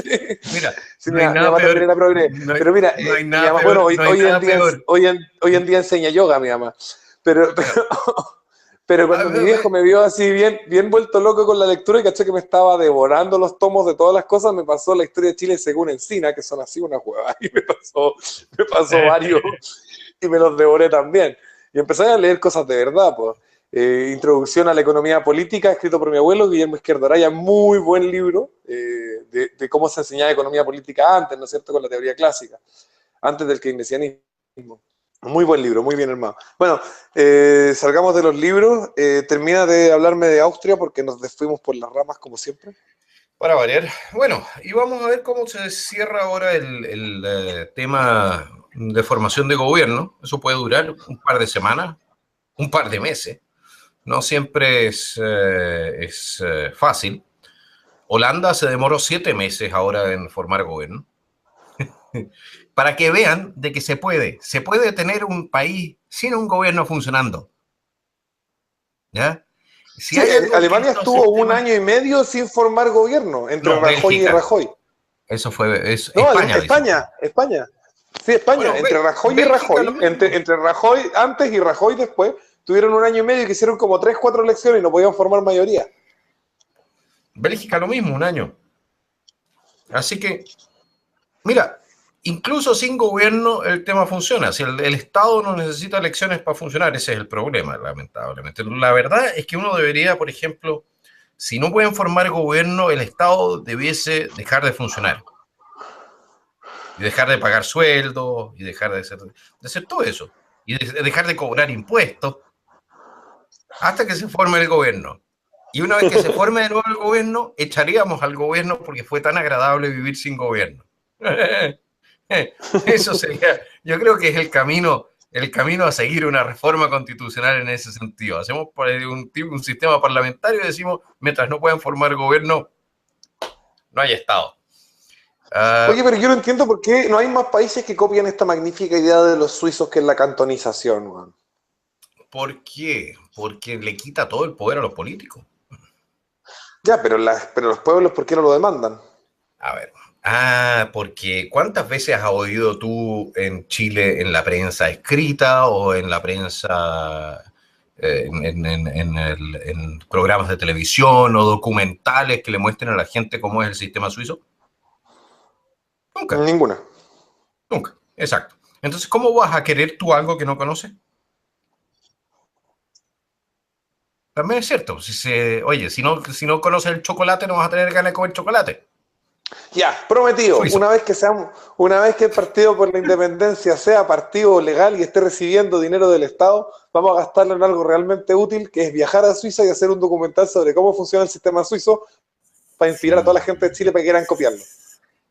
B: Sí. Mira,
A: sí, no hay nada peor. Pero mira,
B: no hay nada
A: mi mamá,
B: peor,
A: bueno, hoy en día enseña yoga mi mamá. Pero Pero cuando mi viejo me vio así bien vuelto loco con la lectura y caché que me estaba devorando los tomos de todas las cosas, me pasó la historia de Chile según Encina, que son así una hueá, y me pasó varios y me los devoré también. Y empecé a leer cosas de verdad, pues. Introducción a la economía política, escrito por mi abuelo, Guillermo Izquierdo Araya, muy buen libro de cómo se enseñaba economía política antes, ¿no es cierto?, con la teoría clásica, antes del keynesianismo. Muy buen libro, muy bien armado. Bueno, salgamos de los libros. Termina de hablarme de Austria porque nos fuimos por las ramas como siempre.
B: Para variar. Bueno, y vamos a ver cómo se cierra ahora el tema de formación de gobierno. Eso puede durar un par de semanas, un par de meses. No siempre es fácil. Holanda se demoró 7 meses ahora en formar gobierno. Para que vean de que se puede tener un país sin un gobierno funcionando. ¿Ya? Si
A: sí, Alemania estuvo
B: sistemas...
A: 1 año y medio sin formar gobierno, entre
B: no,
A: Rajoy
B: Bélgica.
A: y Rajoy.
B: Eso fue
A: No,
B: España.
A: España. Sí, España,
B: Bueno,
A: entre Rajoy y
B: Bélgica
A: Rajoy, entre Rajoy antes y Rajoy después, tuvieron 1 año y medio que hicieron como 3, 4 elecciones y no podían formar mayoría.
B: Bélgica lo mismo, 1 año. Así que, mira, incluso sin gobierno el tema funciona. Si el Estado no necesita elecciones para funcionar, ese es el problema, lamentablemente. La verdad es que uno debería, por ejemplo, si no pueden formar gobierno, el Estado debiese dejar de funcionar. Y dejar de pagar sueldos, y dejar de hacer todo eso. Y dejar de cobrar impuestos hasta que se forme el gobierno. Y una vez que se forme de nuevo el gobierno, echaríamos al gobierno porque fue tan agradable vivir sin gobierno. Eso sería, yo creo que es el camino a seguir una reforma constitucional en ese sentido. Hacemos un sistema parlamentario y decimos, mientras no puedan formar gobierno, no hay Estado.
A: Oye, pero yo no entiendo por qué no hay más países que copian esta magnífica idea de los suizos que es la cantonización, man.
B: ¿Por qué? Porque le quita todo el poder a los políticos.
A: Ya, pero los pueblos, ¿por qué no lo demandan?
B: A ver. Porque ¿cuántas veces has oído tú en Chile en la prensa escrita o en la prensa, en programas de televisión o documentales que le muestren a la gente cómo es el sistema suizo? Nunca.
A: Ninguna.
B: Nunca, exacto. Entonces, ¿cómo vas a querer tú algo que no conoces? También es cierto. Oye, si no conoces el chocolate, no vas a tener ganas de comer chocolate.
A: Ya, prometido. Suizo. Una vez que el Partido por la Independencia sea partido legal y esté recibiendo dinero del Estado, vamos a gastarlo en algo realmente útil, que es viajar a Suiza y hacer un documental sobre cómo funciona el sistema suizo para inspirar a toda la gente de Chile para que quieran copiarlo.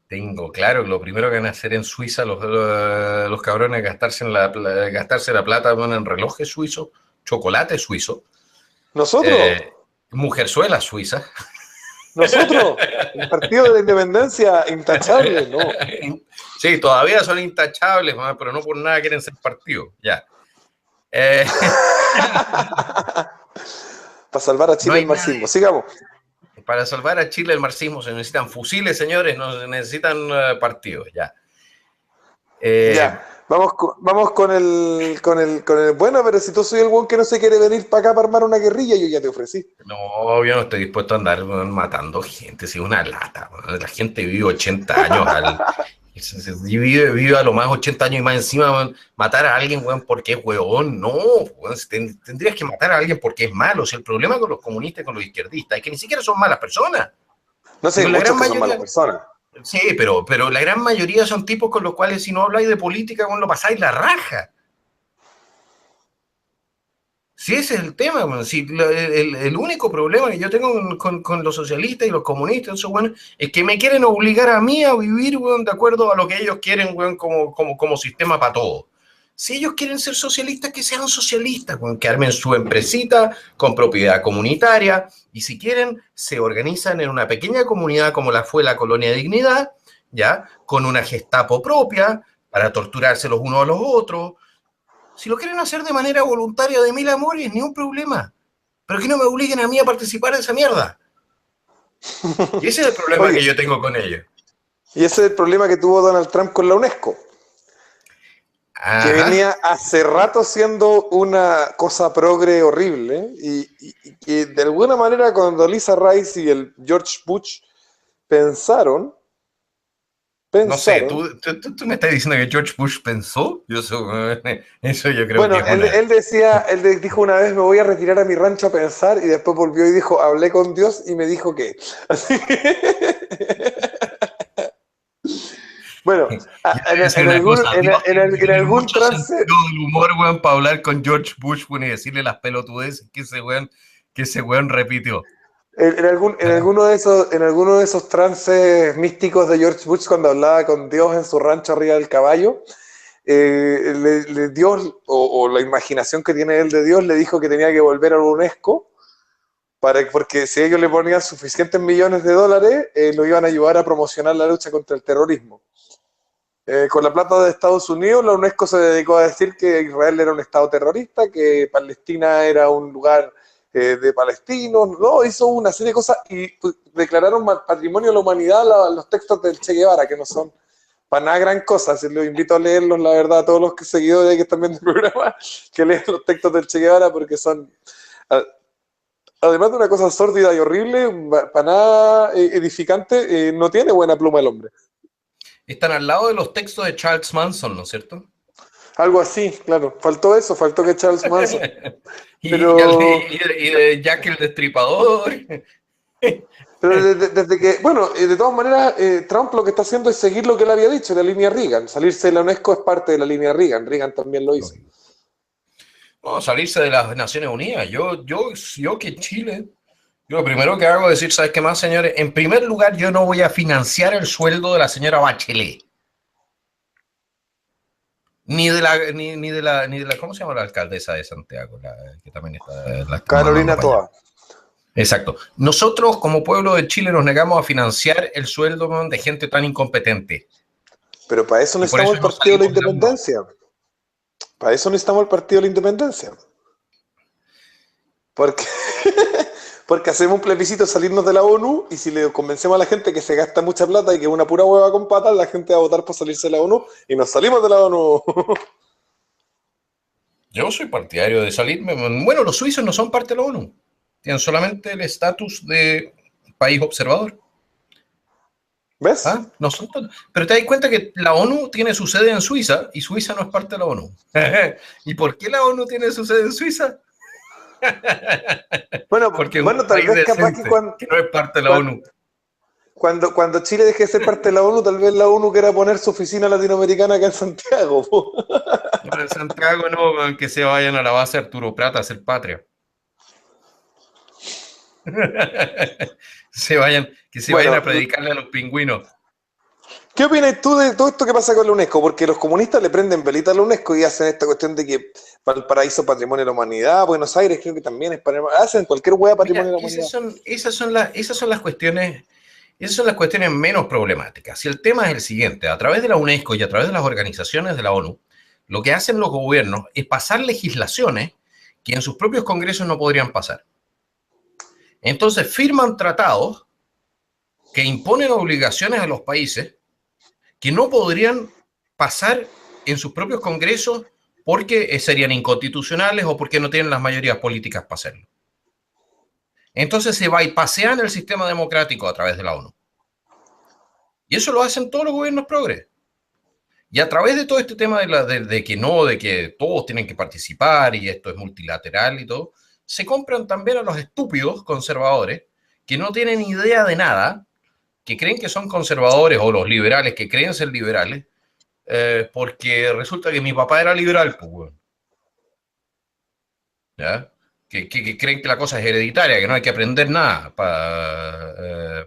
B: Tengo claro que lo primero que van a hacer en Suiza los cabrones es gastarse la plata en relojes suizos, chocolate suizo.
A: ¿Nosotros?
B: Mujerzuelas suizas.
A: Nosotros, el Partido de la Independencia, intachable, ¿no?
B: Sí, todavía son intachables, pero no por nada quieren ser partido, ya.
A: Para salvar a Chile el marxismo, sigamos.
B: Para salvar a Chile el marxismo se necesitan fusiles, señores, no se necesitan partidos, ya.
A: Ya, vamos con el bueno, pero si tú soy el buen que no se quiere venir para acá para armar una guerrilla, yo ya te ofrecí.
B: No, yo no estoy dispuesto a andar matando gente, si es una lata. La gente vive 80 años, vive a lo más 80 años y más encima matar a alguien, weón, porque es huevón. No, weón, tendrías que matar a alguien porque es malo. Si el problema con los comunistas y con los izquierdistas es que ni siquiera son malas personas.
A: No sé, muchos que son malas personas.
B: Sí, pero la gran mayoría son tipos con los cuales si no habláis de política, bueno, lo pasáis la raja. Sí, ese es el tema. Bueno. Si el único problema que yo tengo con los socialistas y los comunistas, eso, bueno, es que me quieren obligar a mí a vivir, bueno, de acuerdo a lo que ellos quieren, bueno, como sistema para todo. Si ellos quieren ser socialistas, que sean socialistas, bueno, que armen su empresita con propiedad comunitaria, y si quieren, se organizan en una pequeña comunidad como la fue la Colonia Dignidad, ¿ya? Con una Gestapo propia para torturarse los unos a los otros. Si lo quieren hacer de manera voluntaria, de mil amores, ni un problema. Pero que no me obliguen a mí a participar de esa mierda. Y ese es el problema que yo tengo con ellos.
A: Y ese es el problema que tuvo Donald Trump con la UNESCO. que
B: Ajá.
A: venía hace rato siendo una cosa progre horrible, y que de alguna manera cuando Lisa Rice y el George Bush pensaron,
B: No sé,
A: pensaron,
B: tú me estás diciendo que George Bush pensó. Eso yo creo que
A: bueno,
B: es una.
A: dijo una vez: me voy a retirar a mi rancho a pensar, y después volvió y dijo: hablé con Dios y me dijo que. Así que, bueno,
B: Yo te voy a decir una cosa, Dios
A: en
B: tiene
A: algún
B: mucho
A: trance.
B: sentido del humor, weón, para hablar con George Bush, weón, y decirle las pelotudeces que ese weón repitió.
A: En alguno de esos trances místicos de George Bush, cuando hablaba con Dios en su rancho arriba del caballo, Dios, o la imaginación que tiene él de Dios, le dijo que tenía que volver a la UNESCO, porque si ellos le ponían suficientes millones de dólares, lo iban a ayudar a promocionar la lucha contra el terrorismo. Con la plata de Estados Unidos, la UNESCO se dedicó a decir que Israel era un estado terrorista, que Palestina era un lugar de palestinos, ¿no? Hizo una serie de cosas y declararon patrimonio de la humanidad los textos del Che Guevara, que no son para nada gran cosa. Si los invito a leerlos, la verdad, a todos los que seguidores que están viendo el programa, que lean los textos del Che Guevara, porque son, además de una cosa sórdida y horrible, para nada edificante, no tiene buena pluma el hombre.
B: Están al lado de los textos de Charles Manson, ¿no es cierto?
A: Algo así, claro. Faltó eso, faltó que Charles Manson.
B: Y de Jack el Destripador.
A: Pero desde que, bueno, de todas maneras, Trump lo que está haciendo es seguir lo que él había dicho, la línea Reagan. Salirse de la UNESCO es parte de la línea Reagan. Reagan también lo hizo.
B: No, salirse de las Naciones Unidas. Yo que Chile, yo lo primero que hago es decir, ¿sabes qué más, señores? En primer lugar, yo no voy a financiar el sueldo de la señora Bachelet. Ni de la, ¿cómo se llama la alcaldesa de Santiago? Que también está mandando
A: Carolina
B: para allá.
A: Toa.
B: Exacto. Nosotros, como pueblo de Chile, nos negamos a financiar el sueldo de gente tan incompetente.
A: Pero para eso
B: Y por
A: necesitamos
B: eso
A: el
B: nos
A: Partido de la
B: salimos de la UNO.
A: Independencia. Para eso necesitamos el Partido de la Independencia. Porque, porque hacemos un plebiscito salirnos de la ONU, y si le convencemos a la gente que se gasta mucha plata y que es una pura hueva con patas, la gente va a votar por salirse de la ONU y nos salimos de la ONU.
B: Yo soy partidario de salirme. Bueno, los suizos no son parte de la ONU. Tienen solamente el estatus de país observador.
A: ¿Ves?
B: ¿Ah? No son Pero te das cuenta que la ONU tiene su sede en Suiza y Suiza no es parte de la ONU. ¿Y por qué la ONU tiene su sede en Suiza? Porque es un
A: Bueno, tal
B: país
A: vez capaz que
B: decente, que no es parte de la ONU.
A: cuando Chile deje de ser parte de la ONU, tal vez la ONU quiera poner su oficina latinoamericana acá en Santiago.
B: No, en Santiago no, que se vayan a la base Arturo Prat a hacer patria. Que se vayan
A: Bueno,
B: a predicarle a los pingüinos.
A: ¿qué opinas tú de todo esto que pasa con la UNESCO? Porque los comunistas le prenden velita a la UNESCO y hacen esta cuestión de que Valparaíso Patrimonio de la Humanidad, Buenos Aires creo que también es hacen cualquier hueá Patrimonio
B: Mira,
A: de la Humanidad.
B: esas son las cuestiones menos problemáticas. Si el tema es el siguiente, a través de la UNESCO y a través de las organizaciones de la ONU, lo que hacen los gobiernos es pasar legislaciones que en sus propios congresos no podrían pasar. Entonces firman tratados que imponen obligaciones a los países que no podrían pasar en sus propios congresos porque serían inconstitucionales o porque no tienen las mayorías políticas para hacerlo. Entonces se bypassean el sistema democrático a través de la ONU. Y eso lo hacen todos los gobiernos progres. Y a través de todo este tema de que todos tienen que participar y esto es multilateral y todo, se compran también a los estúpidos conservadores que no tienen idea de nada, que creen que son conservadores, o los liberales que creen ser liberales, porque resulta que mi papá era liberal, pues, bueno. ¿Ya? Que creen que la cosa es hereditaria, que no hay que aprender nada para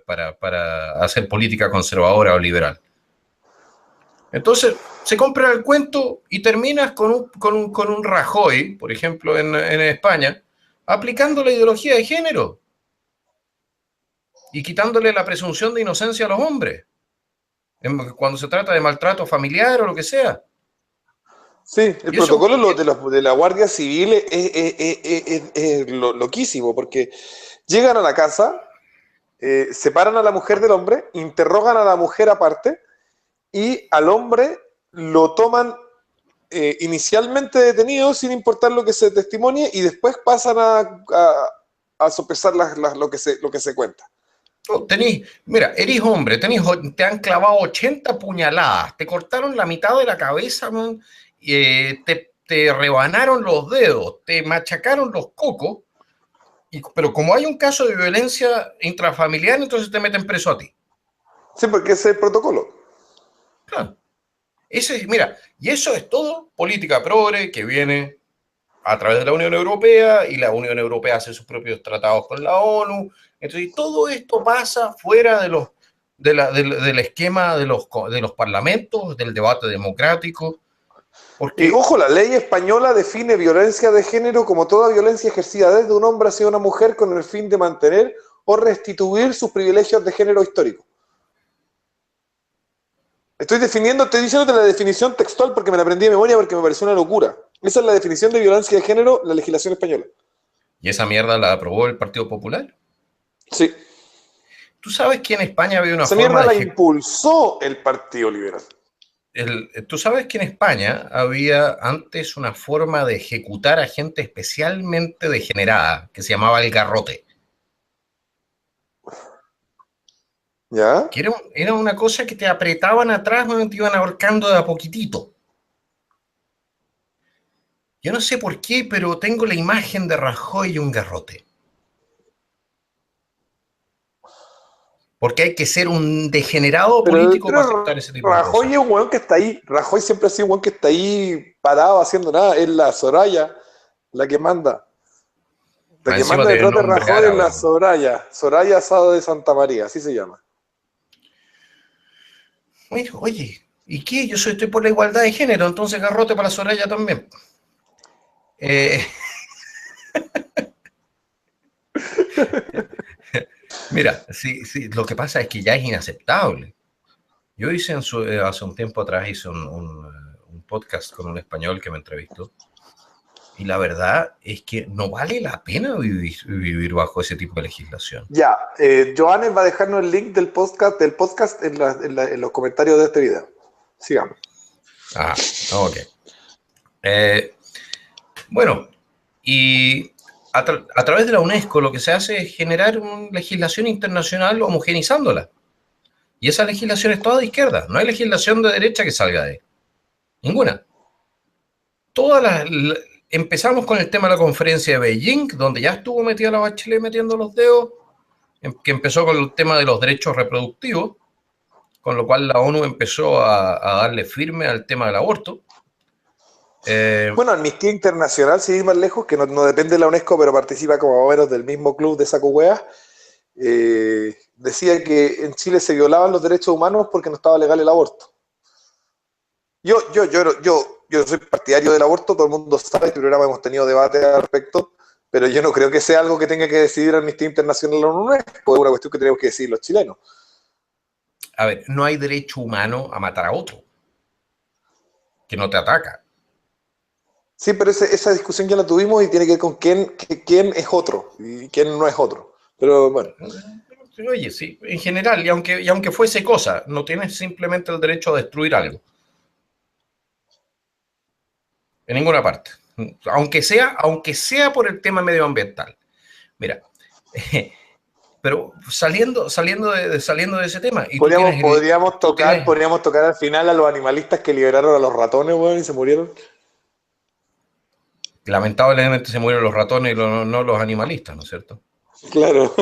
B: hacer política conservadora o liberal. Entonces, se compra el cuento y terminas con un Rajoy, por ejemplo, en España, aplicando la ideología de género y quitándole la presunción de inocencia a los hombres, cuando se trata de maltrato familiar o lo que sea.
A: Sí, el
B: Y eso,
A: protocolo de la Guardia Civil es loquísimo, porque llegan a la casa, separan a la mujer del hombre, interrogan a la mujer aparte, y al hombre lo toman inicialmente detenidos sin importar lo que se testimonie y después pasan a sopesar lo que se cuenta.
B: No, mira, eres hombre, te han clavado 80 puñaladas, te cortaron la mitad de la cabeza, man, te rebanaron los dedos, te machacaron los cocos, pero como hay un caso de violencia intrafamiliar, entonces te meten preso a ti.
A: Sí, porque ese es el protocolo.
B: Claro. Mira, y eso es todo política progre que viene a través de la Unión Europea, y la Unión Europea hace sus propios tratados con la ONU. Entonces, todo esto pasa fuera del esquema de los parlamentos, del debate democrático.
A: Y ojo, la ley española define violencia de género como toda violencia ejercida desde un hombre hacia una mujer con el fin de mantener o restituir sus privilegios de género histórico. Estoy diciéndote la definición textual porque me la aprendí de memoria porque me pareció una locura. Esa es la definición de violencia de género, la legislación española.
B: ¿Y esa mierda la aprobó el Partido Popular?
A: Sí.
B: ¿Tú sabes que en España había una
A: esa
B: forma
A: mierda la impulsó el Partido Liberal?
B: ¿Tú sabes que en España había antes una forma de ejecutar a gente especialmente degenerada que se llamaba el garrote?
A: ¿Ya?
B: Que era una cosa que te apretaban atrás y te iban ahorcando de a poquitito. Yo no sé por qué, pero tengo la imagen de Rajoy y un garrote. Porque hay que ser un degenerado político para aceptar ese tipo de cosas.
A: Rajoy es un weón que está ahí. Rajoy siempre ha sido un weón que está ahí parado haciendo nada. Es la Soraya la que manda. La que manda detrás de Rajoy es la Soraya. Soraya Asado de Santa María, así se llama.
B: Bueno, oye, ¿y qué? Yo estoy por la igualdad de género, entonces garrote para la Soraya también. Mira, sí, lo que pasa es que ya es inaceptable. Yo hice hace un tiempo atrás un podcast con un español que me entrevistó, y la verdad es que no vale la pena vivir bajo ese tipo de legislación.
A: Ya, Joanes va a dejarnos el link del podcast en los comentarios de este video. Sigamos.
B: Ah, ok. Bueno, y a través de la UNESCO lo que se hace es generar una legislación internacional homogenizándola. Y esa legislación es toda de izquierda. No hay legislación de derecha que salga de ahí. Ninguna. Empezamos con el tema de la conferencia de Beijing, donde ya estuvo metida la Bachelet metiendo los dedos, que empezó con el tema de los derechos reproductivos, con lo cual la ONU empezó a darle firme al tema del aborto.
A: Bueno, Amnistía Internacional, sin ir más lejos, que no depende de la UNESCO, pero participa como menos del mismo club de saco hueas, decía que en Chile se violaban los derechos humanos porque no estaba legal el aborto. Yo soy partidario del aborto, todo el mundo sabe, en este programa hemos tenido debate al respecto, pero yo no creo que sea algo que tenga que decidir Amnistía Internacional o no, es una cuestión que tenemos que decidir los chilenos.
B: A ver, no hay derecho humano a matar a otro que no te ataca.
A: Sí, pero esa discusión ya la tuvimos y tiene que ver con quién es otro y quién no es otro. Pero bueno.
B: Oye, sí, en general, y aunque fuese cosa, no tienes simplemente el derecho a destruir algo. En ninguna parte. Aunque sea por el tema medioambiental. Mira, pero saliendo de ese tema. Y
A: podríamos tocar al final a los animalistas que liberaron a los ratones, bueno, y se murieron.
B: Lamentablemente se murieron los ratones y no los animalistas, ¿no es cierto?
A: Claro.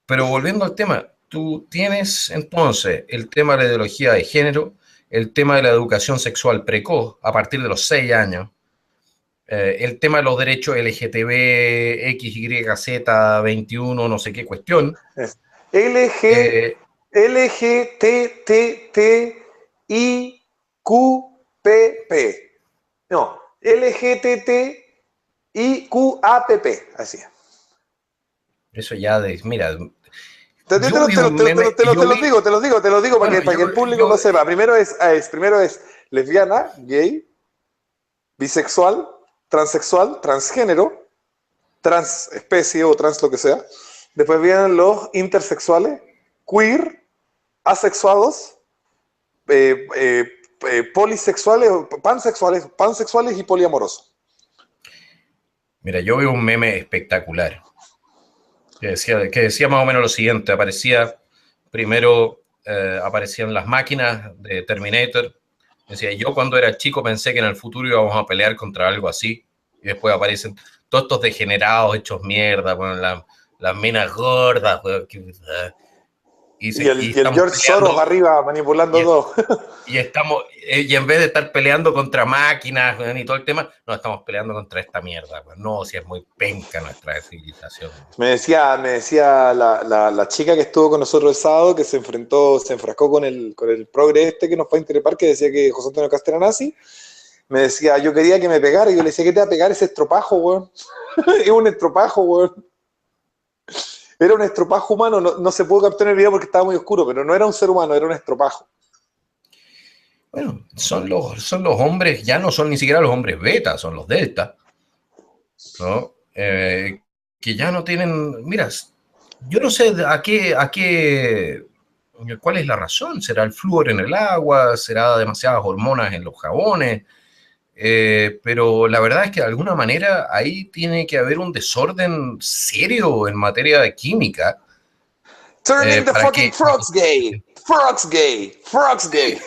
B: Pero volviendo al tema, tú tienes entonces el tema de la ideología de género, el tema de la educación sexual precoz a partir de los 6 años, el tema de los derechos LGTB, XYZ, 21, no sé qué cuestión.
A: LGTTIQPP. No, LGTTIQAPP, así. Eso
B: ya mira.
A: Te lo digo para que el público lo sepa. Primero es lesbiana, gay, bisexual, transexual, transgénero, transespecie o trans lo que sea. Después vienen los intersexuales, queer, asexuados, polisexuales, pansexuales y poliamorosos.
B: Mira, yo veo un meme espectacular que decía más o menos lo siguiente. Primero aparecían las máquinas de Terminator. Decía, yo cuando era chico pensé que en el futuro íbamos a pelear contra algo así. Y después aparecen todos estos degenerados hechos mierda, bueno, las minas gordas, bueno,
A: Y el
B: estamos
A: George Soros arriba manipulando todo.
B: Y en vez de estar peleando contra máquinas y todo el tema, no estamos peleando contra esta mierda. No, si es muy penca nuestra civilización.
A: Me decía la chica que estuvo con nosotros el sábado, que se enfrascó con el progre este que nos fue a Interpark, que decía que José Antonio Castro era nazi. Me decía, yo quería que me pegara, y yo le decía, ¿qué te va a pegar ese estropajo, weón? Es un estropajo, weón. Era un estropajo humano, no se pudo captar en el video porque estaba muy oscuro, pero no era un ser humano, era un estropajo.
B: Bueno, son los hombres, ya no son ni siquiera los hombres beta, son los delta, ¿no? Que ya no tienen, mira, yo no sé cuál es la razón. ¿Será el flúor en el agua? ¿Será demasiadas hormonas en los jabones? Pero la verdad es que de alguna manera ahí tiene que haber un desorden serio en materia de química.
A: Turning the fucking frogs gay. Frogs gay. Frogs gay.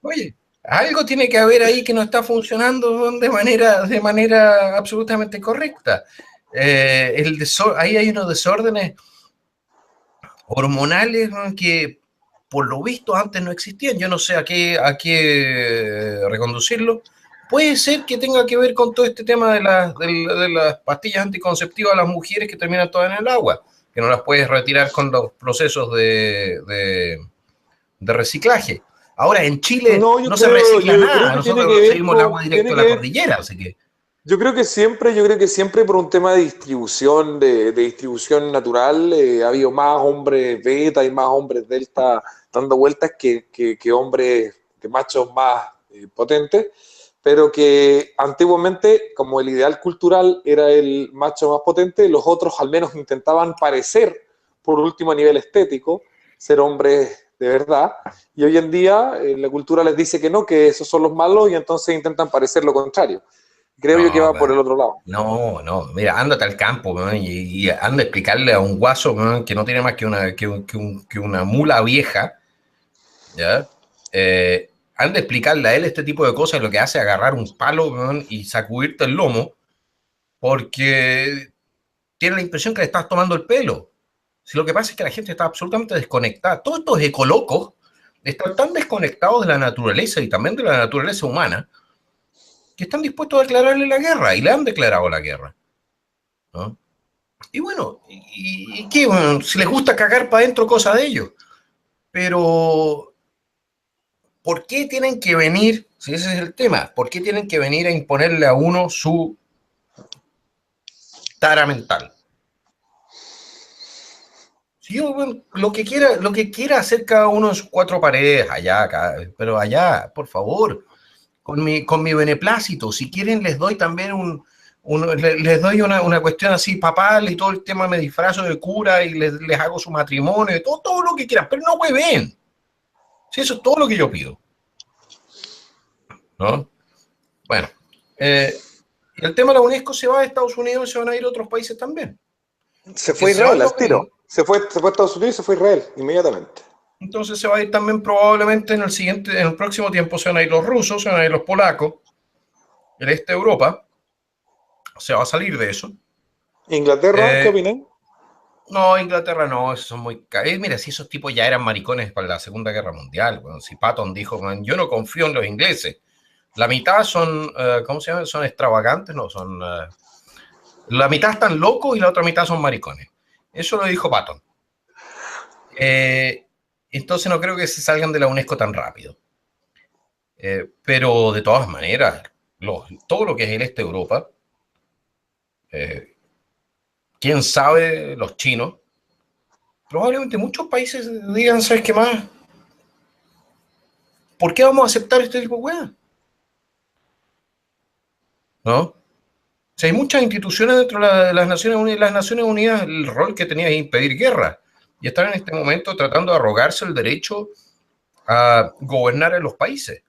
B: Oye, algo tiene que haber ahí que no está funcionando de manera absolutamente correcta. Ahí hay unos desórdenes hormonales, ¿no?, que por lo visto antes no existían. Yo no sé a qué reconducirlo. Puede ser que tenga que ver con todo este tema de las pastillas anticonceptivas a las mujeres que terminan todas en el agua, que no las puedes retirar con los procesos de reciclaje. Ahora, en Chile no se recicla nada. Nosotros seguimos el agua directo de la cordillera, así que...
A: Yo creo que siempre por un tema de distribución, de distribución natural, ha habido más hombres beta y más hombres delta dando vueltas que hombres, que machos más potentes, pero que antiguamente, como el ideal cultural era el macho más potente, los otros al menos intentaban parecer, por último a nivel estético, ser hombres de verdad, y hoy en día la cultura les dice que no, que esos son los malos, y entonces intentan parecer lo contrario. Creo yo que va por el otro lado.
B: No, mira, ándate al campo, man, y anda a explicarle a un guaso, man, que no tiene más que una mula vieja, ¿ya? Anda a explicarle a él este tipo de cosas, lo que hace es agarrar un palo, man, y sacudirte el lomo, porque tiene la impresión que le estás tomando el pelo. Si lo que pasa es que la gente está absolutamente desconectada. Todos estos ecolocos están tan desconectados de la naturaleza y también de la naturaleza humana, que están dispuestos a declararle la guerra, y le han declarado la guerra, ¿no? Y bueno, ¿y qué? Bueno, si les gusta cagar para adentro, cosa de ellos. Pero, ¿por qué tienen que venir? Si ese es el tema, ¿por qué tienen que venir a imponerle a uno su tara mental? Si yo, bueno, lo que quiera hacer cada uno en sus cuatro paredes, pero allá, por favor, con mi beneplácito. Si quieren, les doy también les doy una cuestión así papal y todo el tema, me disfrazo de cura y les hago su matrimonio, todo lo que quieran, pero no hueven. Sí, eso es todo lo que yo pido, ¿no? Bueno, y el tema de la UNESCO se va a Estados Unidos y se van a ir a otros países también.
A: Se fue Israel al tiro. Se fue a Estados Unidos y se fue a Israel inmediatamente.
B: Entonces se va a ir también probablemente en el próximo tiempo se van a ir los rusos, se van a ir los polacos, el este de Europa se va a salir de eso.
A: ¿Inglaterra? ¿Qué opinan?
B: No, Inglaterra no, esos son muy... Mira, si esos tipos ya eran maricones para la Segunda Guerra Mundial, bueno, si Patton dijo, man, yo no confío en los ingleses, la mitad son, ¿cómo se llama? Son extravagantes, no, son... la mitad están locos y la otra mitad son maricones. Eso lo dijo Patton. Entonces no creo que se salgan de la UNESCO tan rápido. Pero de todas maneras, todo lo que es el este de Europa, quién sabe, los chinos, probablemente muchos países digan, ¿sabes qué más? ¿Por qué vamos a aceptar este tipo de weá? ¿No? O sea, hay muchas instituciones dentro de las Naciones Unidas. Las Naciones Unidas, el rol que tenía es impedir guerra. Y están en este momento tratando de arrogarse el derecho a gobernar en los países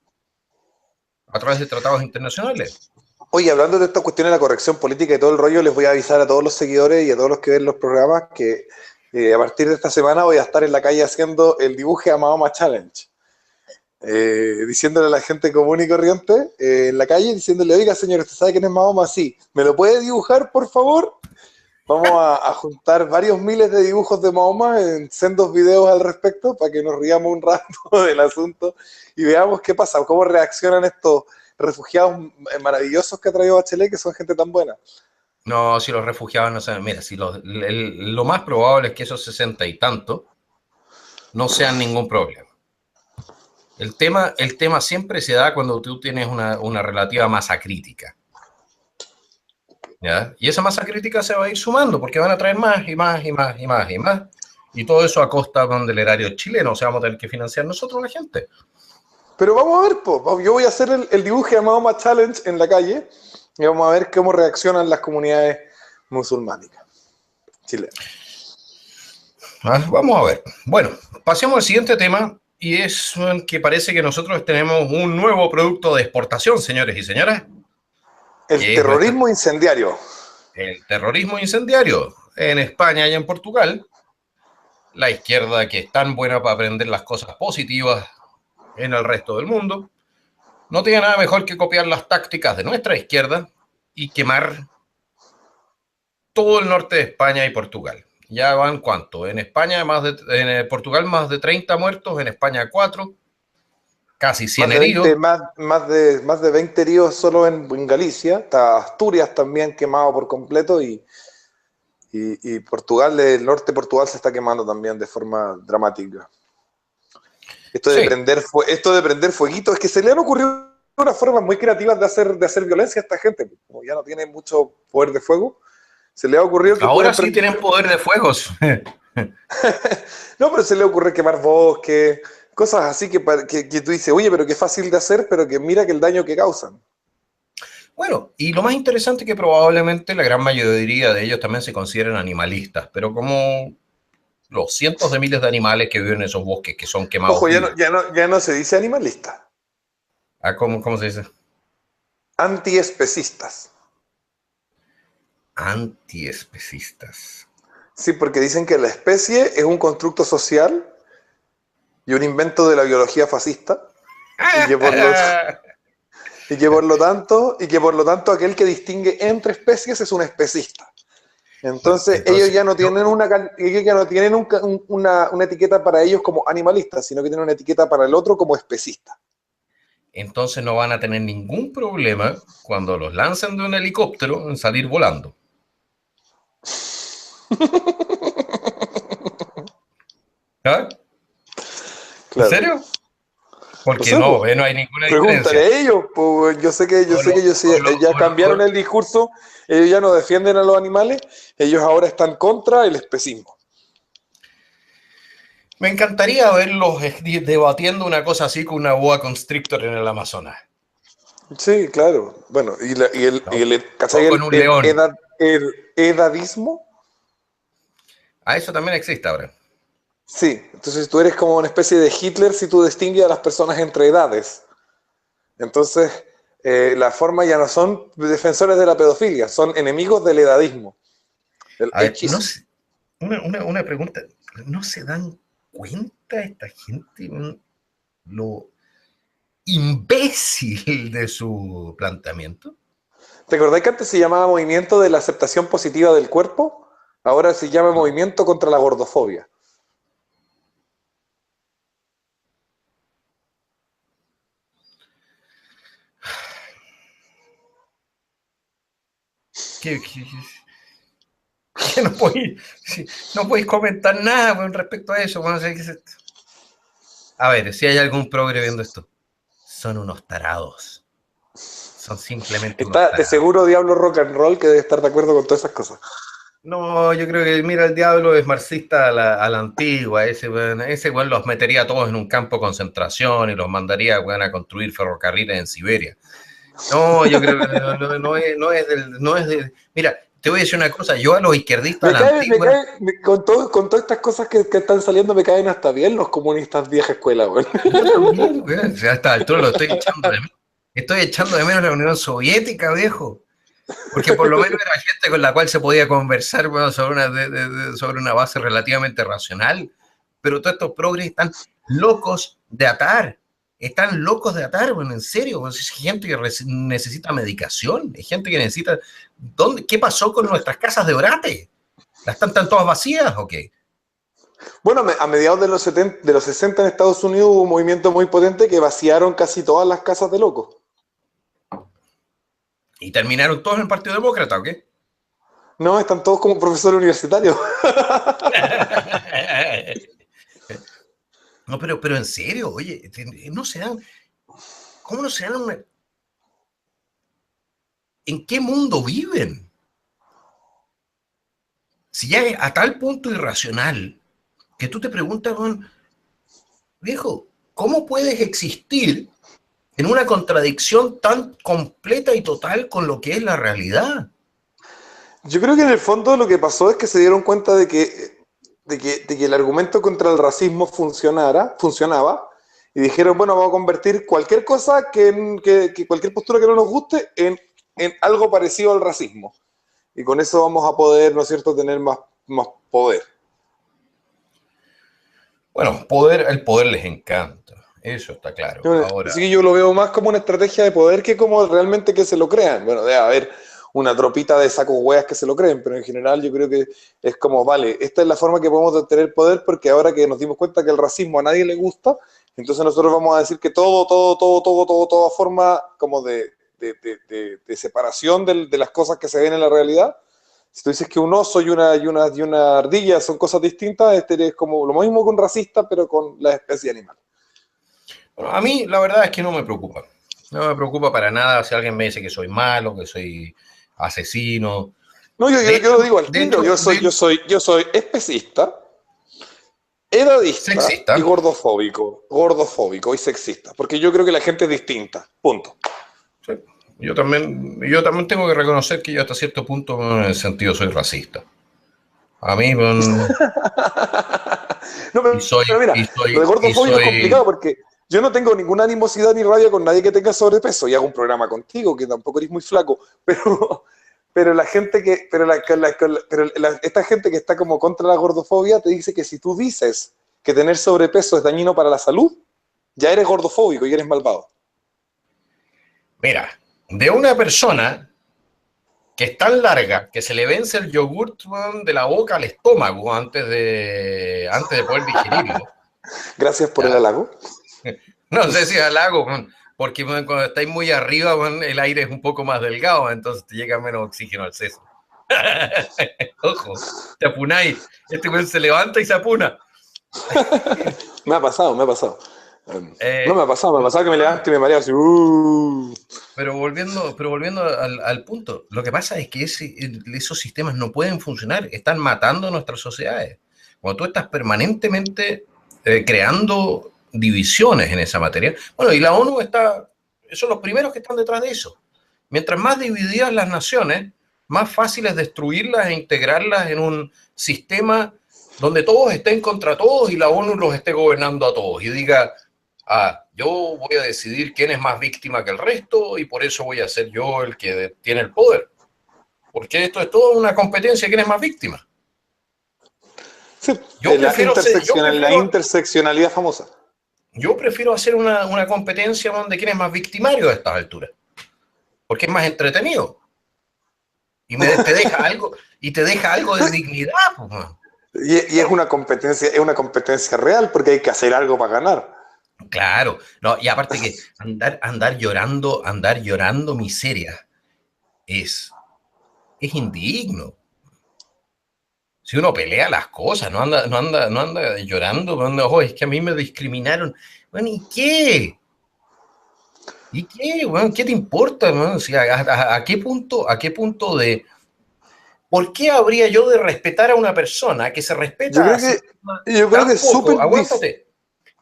B: a través de tratados internacionales.
A: Oye, hablando de esta cuestión de la corrección política y todo el rollo, les voy a avisar a todos los seguidores y a todos los que ven los programas que a partir de esta semana voy a estar en la calle haciendo el dibuje a Mahoma Challenge. Diciéndole a la gente común y corriente en la calle, diciéndole, oiga señor, ¿usted sabe quién es Mahoma? Sí, ¿me lo puede dibujar, por favor? Vamos a juntar varios miles de dibujos de Mahoma en sendos videos al respecto para que nos riamos un rato del asunto y veamos qué pasa, cómo reaccionan estos refugiados maravillosos que ha traído Bachelet, que son gente tan buena.
B: No, si los refugiados no saben, mira, si lo más probable es que esos 60 y tanto no sean ningún problema. El tema siempre se da cuando tú tienes una relativa masa crítica. ¿Ya? Y esa masa crítica se va a ir sumando porque van a traer más y más y más y más y más. Y todo eso a costa del erario chileno. O sea, vamos a tener que financiar nosotros la gente.
A: Pero vamos a ver, yo voy a hacer el dibuje a Mahoma Challenge en la calle y vamos a ver cómo reaccionan las comunidades musulmánicas chilenas.
B: Vamos a ver. Bueno, pasemos al siguiente tema y es que parece que nosotros tenemos un nuevo producto de exportación, señores y señoras.
A: El terrorismo incendiario.
B: El terrorismo incendiario. En España y en Portugal, la izquierda, que es tan buena para aprender las cosas positivas en el resto del mundo, no tiene nada mejor que copiar las tácticas de nuestra izquierda y quemar todo el norte de España y Portugal. Ya van, ¿cuánto? En España, en Portugal más de 30 muertos, en España 4, casi 100 heridos.
A: Más de 20 heridos solo en Galicia. Está Asturias también quemado por completo y Portugal, el norte de Portugal se está quemando también de forma dramática. Esto de prender fueguito, es que se le han ocurrido unas formas muy creativas de hacer violencia a esta gente. Como ya no tiene mucho poder de fuego, se le ha ocurrido que
B: ahora sí tienen poder de fuegos.
A: No, pero se le ocurre quemar bosques, cosas así que tú dices, oye, pero qué fácil de hacer, pero que mira que el daño que causan.
B: Bueno, y lo más interesante es que probablemente la gran mayoría de ellos también se consideran animalistas, pero como los cientos de miles de animales que viven en esos bosques que son quemados.
A: Ojo, ya no se dice animalista.
B: ¿Cómo se dice?
A: Antiespecistas.
B: Antiespecistas.
A: Sí, porque dicen que la especie es un constructo social y un invento de la biología fascista. Y que por lo tanto aquel que distingue entre especies es un especista. Entonces ellos ya no tienen una etiqueta para ellos como animalistas, sino que tienen una etiqueta para el otro como especista.
B: Entonces no van a tener ningún problema cuando los lancen de un helicóptero en salir volando. ¿Ah?
A: Claro.
B: ¿En serio? Porque no hay ninguna diferencia.
A: Pregúntale a ellos, pues yo sé que ellos ya cambiaron el discurso, ellos ya no defienden a los animales, ellos ahora están contra el especismo.
B: Me encantaría verlos debatiendo una cosa así con una boa constrictor en el Amazonas.
A: Sí, claro. Bueno, el edadismo.
B: Eso también existe ahora.
A: Sí, entonces tú eres como una especie de Hitler si tú distingues a las personas entre edades. Entonces, la forma ya no son defensores de la pedofilia, son enemigos del edadismo.
B: Una pregunta, ¿no se dan cuenta esta gente lo imbécil de su planteamiento?
A: ¿Te acordás que antes se llamaba Movimiento de la Aceptación Positiva del Cuerpo? Ahora se llama Movimiento contra la Gordofobia.
B: Que no podéis comentar nada con respecto a eso. A ver, si hay algún progre viendo esto, son unos tarados. Son simplemente unos tarados.
A: Está de seguro Diablo Rock and Roll que debe estar de acuerdo con todas esas cosas.
B: No, yo creo que, mira, el Diablo es marxista a la antigua. Ese weón los metería a todos en un campo de concentración y los mandaría, weón, a construir ferrocarriles en Siberia. No, yo creo que no es del... Mira, te voy a decir una cosa, yo a los izquierdistas
A: Me
B: de la
A: cae, me
B: antigua,
A: cae, con todas estas cosas que están saliendo, me caen hasta bien los comunistas vieja escuela, güey.
B: yo también, güey, o sea, a esta altura lo estoy echando de menos. Estoy echando de menos la Unión Soviética, viejo. Porque por lo menos era gente con la cual se podía conversar, bueno, sobre sobre una base relativamente racional. Pero todos estos progres están locos de atar. Están locos de atar, bueno, en serio. Pues es gente que necesita medicación. Es gente que necesita... ¿Qué pasó con nuestras casas de orate? ¿Las están todas vacías o qué?
A: Bueno, a mediados de los 70, de los 60 en Estados Unidos hubo un movimiento muy potente que vaciaron casi todas las casas de locos.
B: ¿Y terminaron todos en el Partido Demócrata o qué?
A: No, están todos como profesores universitarios.
B: No, pero en serio, oye, no se dan... ¿Cómo no se dan una... ¿En qué mundo viven? Si ya es a tal punto irracional que tú te preguntas, viejo, ¿cómo puedes existir en una contradicción tan completa y total con lo que es la realidad?
A: Yo creo que en el fondo lo que pasó es que se dieron cuenta de que el argumento contra el racismo funcionaba, y dijeron, bueno, vamos a convertir cualquier cosa que cualquier postura que no nos guste en algo parecido al racismo. Y con eso vamos a poder, ¿no es cierto?, tener más poder.
B: Bueno, el poder les encanta, eso está claro. Ahora,
A: Así que yo lo veo más como una estrategia de poder que como realmente que se lo crean. Bueno, debe haber una tropita de sacos hueas que se lo creen, pero en general yo creo que es como, vale, esta es la forma que podemos obtener poder, porque ahora que nos dimos cuenta que el racismo a nadie le gusta, entonces nosotros vamos a decir que toda forma como de separación de las cosas que se ven en la realidad. Si tú dices que un oso y una ardilla son cosas distintas, este es como lo mismo con racista, pero con la especie animal.
B: bueno, a mí la verdad es que no me preocupa. No me preocupa para nada si alguien me dice que soy malo, que soy asesino.
A: No, yo lo digo al tiro, yo soy especista, edadista y
B: sexista.
A: gordofóbico y sexista, porque yo creo que la gente es distinta, punto.
B: Sí. Yo también tengo que reconocer que yo hasta cierto punto en el sentido soy racista. A mí,
A: No, pero mira, lo de gordofóbico es complicado porque yo no tengo ninguna animosidad ni rabia con nadie que tenga sobrepeso, y hago un programa contigo, que tampoco eres muy flaco, pero la gente esta gente que está como contra la gordofobia te dice que si tú dices que tener sobrepeso es dañino para la salud, ya eres gordofóbico y eres malvado.
B: mira, de una persona que es tan larga que se le vence el yogurt de la boca al estómago antes de poder digerirlo.
A: Gracias por el halago.
B: No sé si halago, porque cuando estáis muy arriba, el aire es un poco más delgado, entonces te llega menos oxígeno al seso. Ojo, te apunáis. Este se levanta y se apuna.
A: Me ha pasado. No me ha pasado que me levanto y me mareo así.
B: Pero volviendo al punto, lo que pasa es que esos sistemas no pueden funcionar, están matando nuestras sociedades. Cuando tú estás permanentemente creando divisiones en esa materia, bueno, y la ONU son los primeros que están detrás de eso. Mientras más divididas las naciones, más fácil es destruirlas e integrarlas en un sistema donde todos estén contra todos y la ONU los esté gobernando a todos y diga, yo voy a decidir quién es más víctima que el resto y por eso voy a ser yo el que tiene el poder. Porque esto es toda una competencia de quién es más víctima.
A: Sí, la interseccionalidad famosa.
B: Yo prefiero hacer una competencia de quién es más victimario a estas alturas. Porque es más entretenido. Y te deja algo de dignidad. Pues,
A: y es una competencia real porque hay que hacer algo para ganar.
B: Claro, no, y aparte que andar llorando miseria es indigno. Si uno pelea las cosas, no anda llorando, oh, es que a mí me discriminaron. Bueno, ¿y qué? ¿Y qué? Bueno, ¿qué te importa? ¿No? O sea, ¿a qué punto de... ¿Por qué habría yo de respetar a una persona que se respeta
A: yo creo que es súper...
B: Aguántate.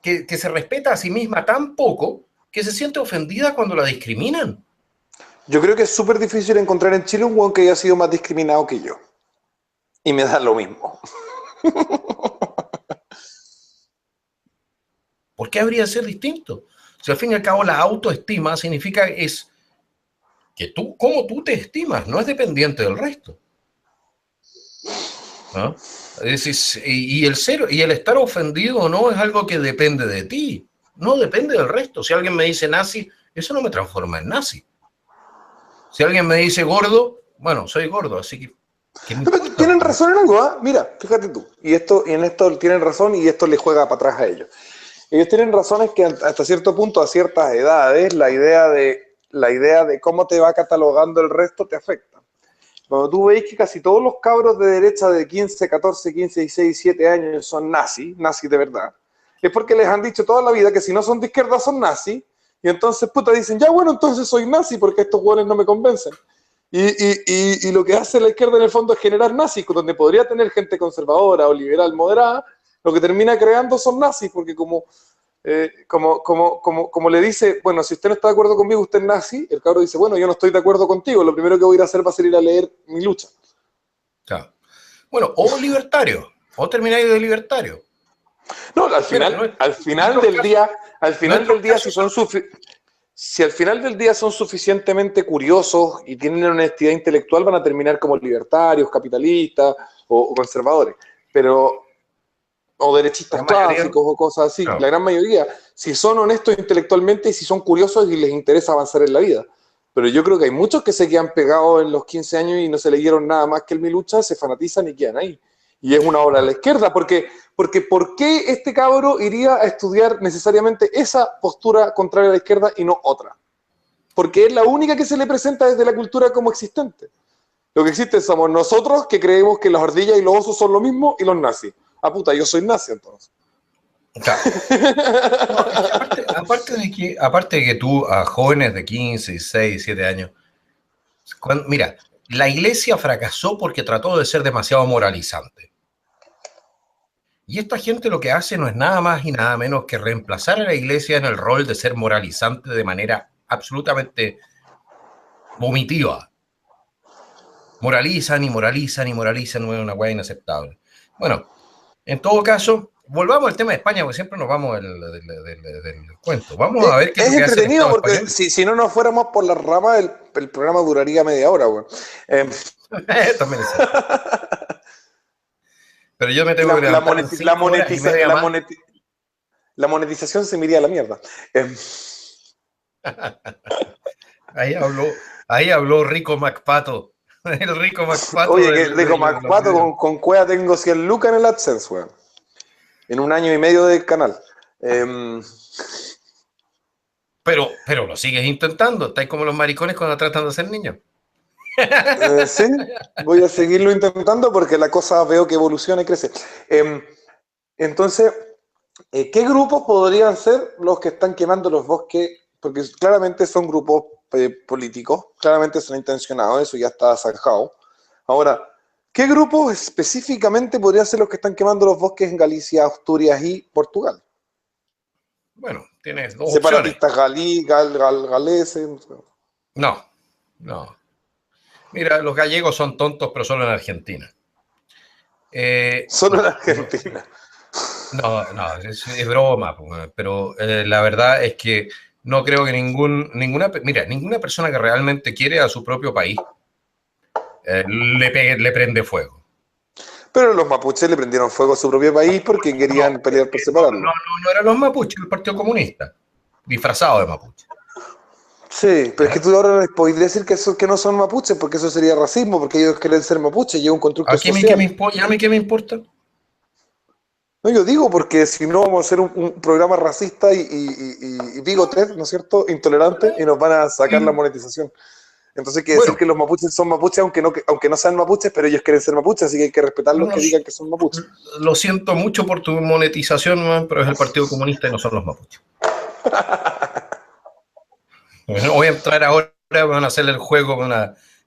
B: Que se respeta a sí misma tan poco que se siente ofendida cuando la discriminan?
A: Yo creo que es súper difícil encontrar en Chile un weón que haya sido más discriminado que yo. Y me da lo mismo.
B: ¿Por qué habría de ser distinto? Si al fin y al cabo la autoestima significa es que tú, cómo tú te estimas, no es dependiente del resto. ¿No? Es decir, y el estar ofendido o no es algo que depende de ti, no depende del resto. Si alguien me dice nazi, eso no me transforma en nazi. Si alguien me dice gordo, bueno, soy gordo, así que ¿qué me importa?
A: Tienen razón en algo, ¿eh? Mira, fíjate tú. Y en esto tienen razón y esto les juega para atrás a ellos. Ellos tienen razón, es que hasta cierto punto, a ciertas edades, la idea de cómo te va catalogando el resto te afecta. Cuando tú veis que casi todos los cabros de derecha de 15, 14, 15, 16, 17 años son nazis de verdad, es porque les han dicho toda la vida que si no son de izquierda son nazis, y entonces puta dicen, ya bueno, entonces soy nazi porque estos hueones no me convencen. Y lo que hace la izquierda en el fondo es generar nazis, donde podría tener gente conservadora o liberal moderada, lo que termina creando son nazis, porque como le dice, bueno, si usted no está de acuerdo conmigo, usted es nazi, el cabro dice, bueno, yo no estoy de acuerdo contigo, lo primero que voy a ir a hacer va a ser ir a leer mi lucha.
B: Claro. Bueno, o libertario, o termináis de libertario.
A: No, al final del día, si al final del día son suficientemente curiosos y tienen honestidad intelectual, van a terminar como libertarios, capitalistas o conservadores. O derechistas clásicos o cosas así. No. La gran mayoría, si son honestos intelectualmente y si son curiosos y les interesa avanzar en la vida. Pero yo creo que hay muchos que se quedan pegados en los 15 años y no se leyeron nada más que el Mi Lucha, se fanatizan y quedan ahí. Y es una obra de la izquierda, porque ¿por qué este cabro iría a estudiar necesariamente esa postura contraria a la izquierda y no otra? Porque es la única que se le presenta desde la cultura como existente. Lo que existe somos nosotros que creemos que las ardillas y los osos son lo mismo y los nazis. Ah, puta, yo soy nazi entonces.
B: Claro. No, aparte de que tú a jóvenes de 15, 16, 17 años, mira, la iglesia fracasó porque trató de ser demasiado moralizante. Y esta gente lo que hace no es nada más y nada menos que reemplazar a la iglesia en el rol de ser moralizante de manera absolutamente vomitiva. Moralizan y moralizan y moralizan, no es una hueá inaceptable. Bueno, en todo caso, volvamos al tema de España, porque siempre nos vamos del cuento. Vamos a ver qué
A: es entretenido, porque si no nos fuéramos por las ramas, el programa duraría media hora, güey.
B: También es cierto. Pero yo me tengo que levantar
A: la monetización se me iría a la mierda.
B: Ahí habló Rico MacPato. El Rico MacPato.
A: Oye, que Rico MacPato con Cueva tengo 100 lucas en el AdSense, weón. En 1 año y medio del canal.
B: Pero lo sigues intentando. Estáis como los maricones cuando tratan de ser niños.
A: Sí, voy a seguirlo intentando porque la cosa veo que evoluciona y crece. Entonces, ¿qué grupos podrían ser los que están quemando los bosques? Porque claramente son grupos políticos, claramente son intencionados, eso ya está zanjado. Ahora, ¿qué grupos específicamente podrían ser los que están quemando los bosques en Galicia, Asturias y Portugal?
B: Bueno, tienes dos
A: separatistas galeses.
B: No. Mira, los gallegos son tontos, pero solo en Argentina.
A: Solo en Argentina.
B: No, es broma, pero la verdad es que no creo que ninguna persona que realmente quiere a su propio país le prende fuego.
A: Pero los mapuches le prendieron fuego a su propio país porque querían pelear por separarlo.
B: No eran los mapuches, el Partido Comunista, disfrazado de mapuche.
A: Sí, pero es que tú ahora les podés decir que no son mapuches, porque eso sería racismo, porque ellos quieren ser mapuches y es un constructo social.
B: ¿Y a mí qué me importa?
A: No, yo digo, porque si no vamos a hacer un programa racista y bigote, ¿no es cierto? Intolerante, y nos van a sacar la monetización. Entonces hay que decir que los mapuches son mapuches, aunque no sean mapuches, pero ellos quieren ser mapuches, así que hay que respetarlos que digan que son mapuches.
B: Lo siento mucho por tu monetización, man, pero es el Partido Comunista y no son los mapuches. Voy a entrar ahora, van a hacerle el juego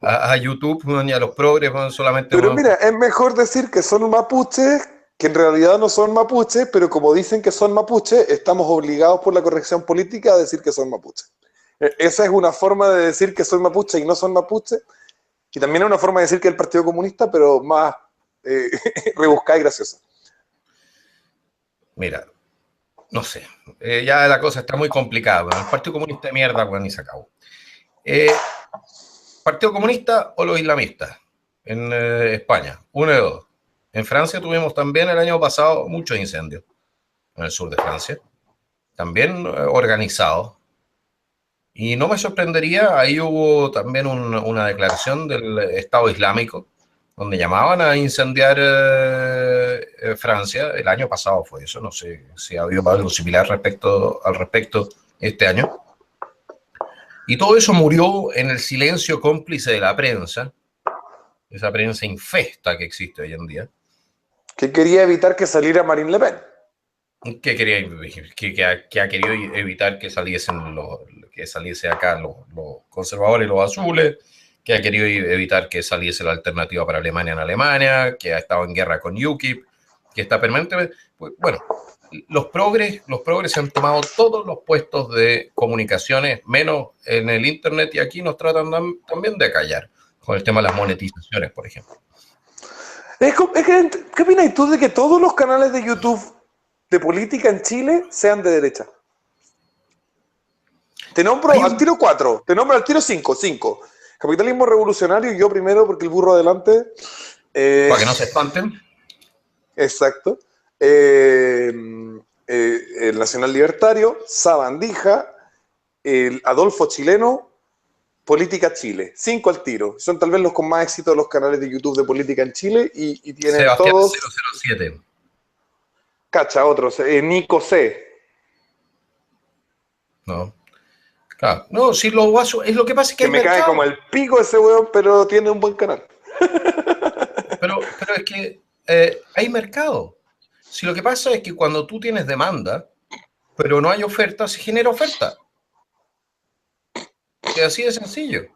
B: a YouTube y a los progres, solamente.
A: Pero mira, es mejor decir que son mapuches, que en realidad no son mapuches, pero como dicen que son mapuches, estamos obligados por la corrección política a decir que son mapuches. Esa es una forma de decir que soy mapuche y no soy mapuche, y también es una forma de decir que es el Partido Comunista, pero más rebuscada y graciosa.
B: Mira, no sé, ya la cosa está muy complicada. Bueno, el Partido Comunista de mierda, bueno, ni se acabó. ¿Partido Comunista o los islamistas? En España, uno de dos. En Francia tuvimos también el año pasado muchos incendios, en el sur de Francia, también organizados. Y no me sorprendería, ahí hubo también una declaración del Estado Islámico, donde llamaban a incendiar Francia. El año pasado fue eso, no sé si ha habido algo similar al respecto este año. Y todo eso murió en el silencio cómplice de la prensa, esa prensa infesta que existe hoy en día.
A: Que quería evitar que saliera Marine Le Pen.
B: Que ha querido evitar que saliese acá los conservadores y los azules, que ha querido evitar que saliese la alternativa para Alemania en Alemania, que ha estado en guerra con UKIP, que está permanentemente... Bueno, los progres se han tomado todos los puestos de comunicaciones, menos en el Internet, y aquí nos tratan también de callar, con el tema de las monetizaciones, por ejemplo.
A: ¿Qué opinas tú de que todos los canales de YouTube de política en Chile sean de derecha? Te nombro al tiro 4, te nombro al tiro 5. Capitalismo revolucionario, y yo primero porque el burro adelante.
B: Para que no se espanten.
A: Exacto. El Nacional Libertario, Sabandija, el Adolfo Chileno, Política Chile. 5 al tiro. Son tal vez los con más éxito de los canales de YouTube de política en Chile y tienen
B: Sebastián
A: todos...
B: 007.
A: Cacha, otros. Nico C.
B: No. Claro. No, si lo vaso, es lo que pasa es que
A: me mercado. Cae como el pico ese weón, pero tiene un buen canal.
B: Pero es que hay mercado. Si lo que pasa es que cuando tú tienes demanda, pero no hay oferta, se genera oferta. Es así de sencillo.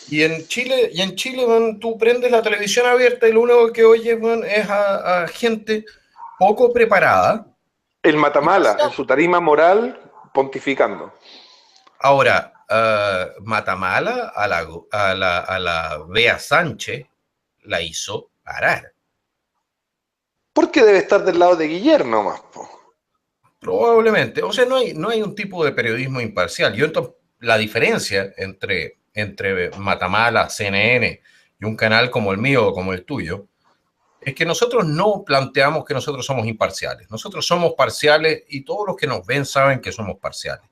B: Y en Chile, man, tú prendes la televisión abierta y lo único que oyes, man, es a gente poco preparada.
A: El Matamala, en su tarima moral, pontificando.
B: Ahora, Matamala a la Bea Sánchez la hizo parar.
A: Porque debe estar del lado de Guillermo más, po.
B: Probablemente. O sea, no hay un tipo de periodismo imparcial. La diferencia entre Matamala, CNN y un canal como el mío o como el tuyo es que nosotros no planteamos que nosotros somos imparciales. Nosotros somos parciales y todos los que nos ven saben que somos parciales,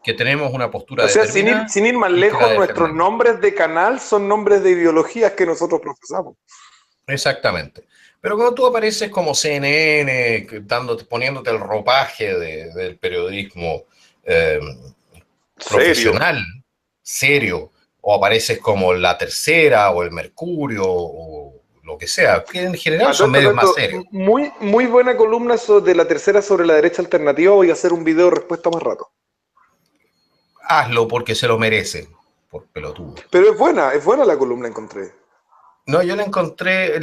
B: que tenemos una postura determinada.
A: O sea, sin ir más lejos, nuestros nombres de canal son nombres de ideologías que nosotros profesamos.
B: Exactamente. Pero cuando tú apareces como CNN, poniéndote el ropaje del periodismo profesional, serio, o apareces como La Tercera o el Mercurio o lo que sea, que en general son medios más serios.
A: Muy buena columna de La Tercera sobre la derecha alternativa. Voy a hacer un video de respuesta más rato.
B: Hazlo porque se lo merece, por pelotudo.
A: Pero es buena la columna, encontré.
B: No, yo le encontré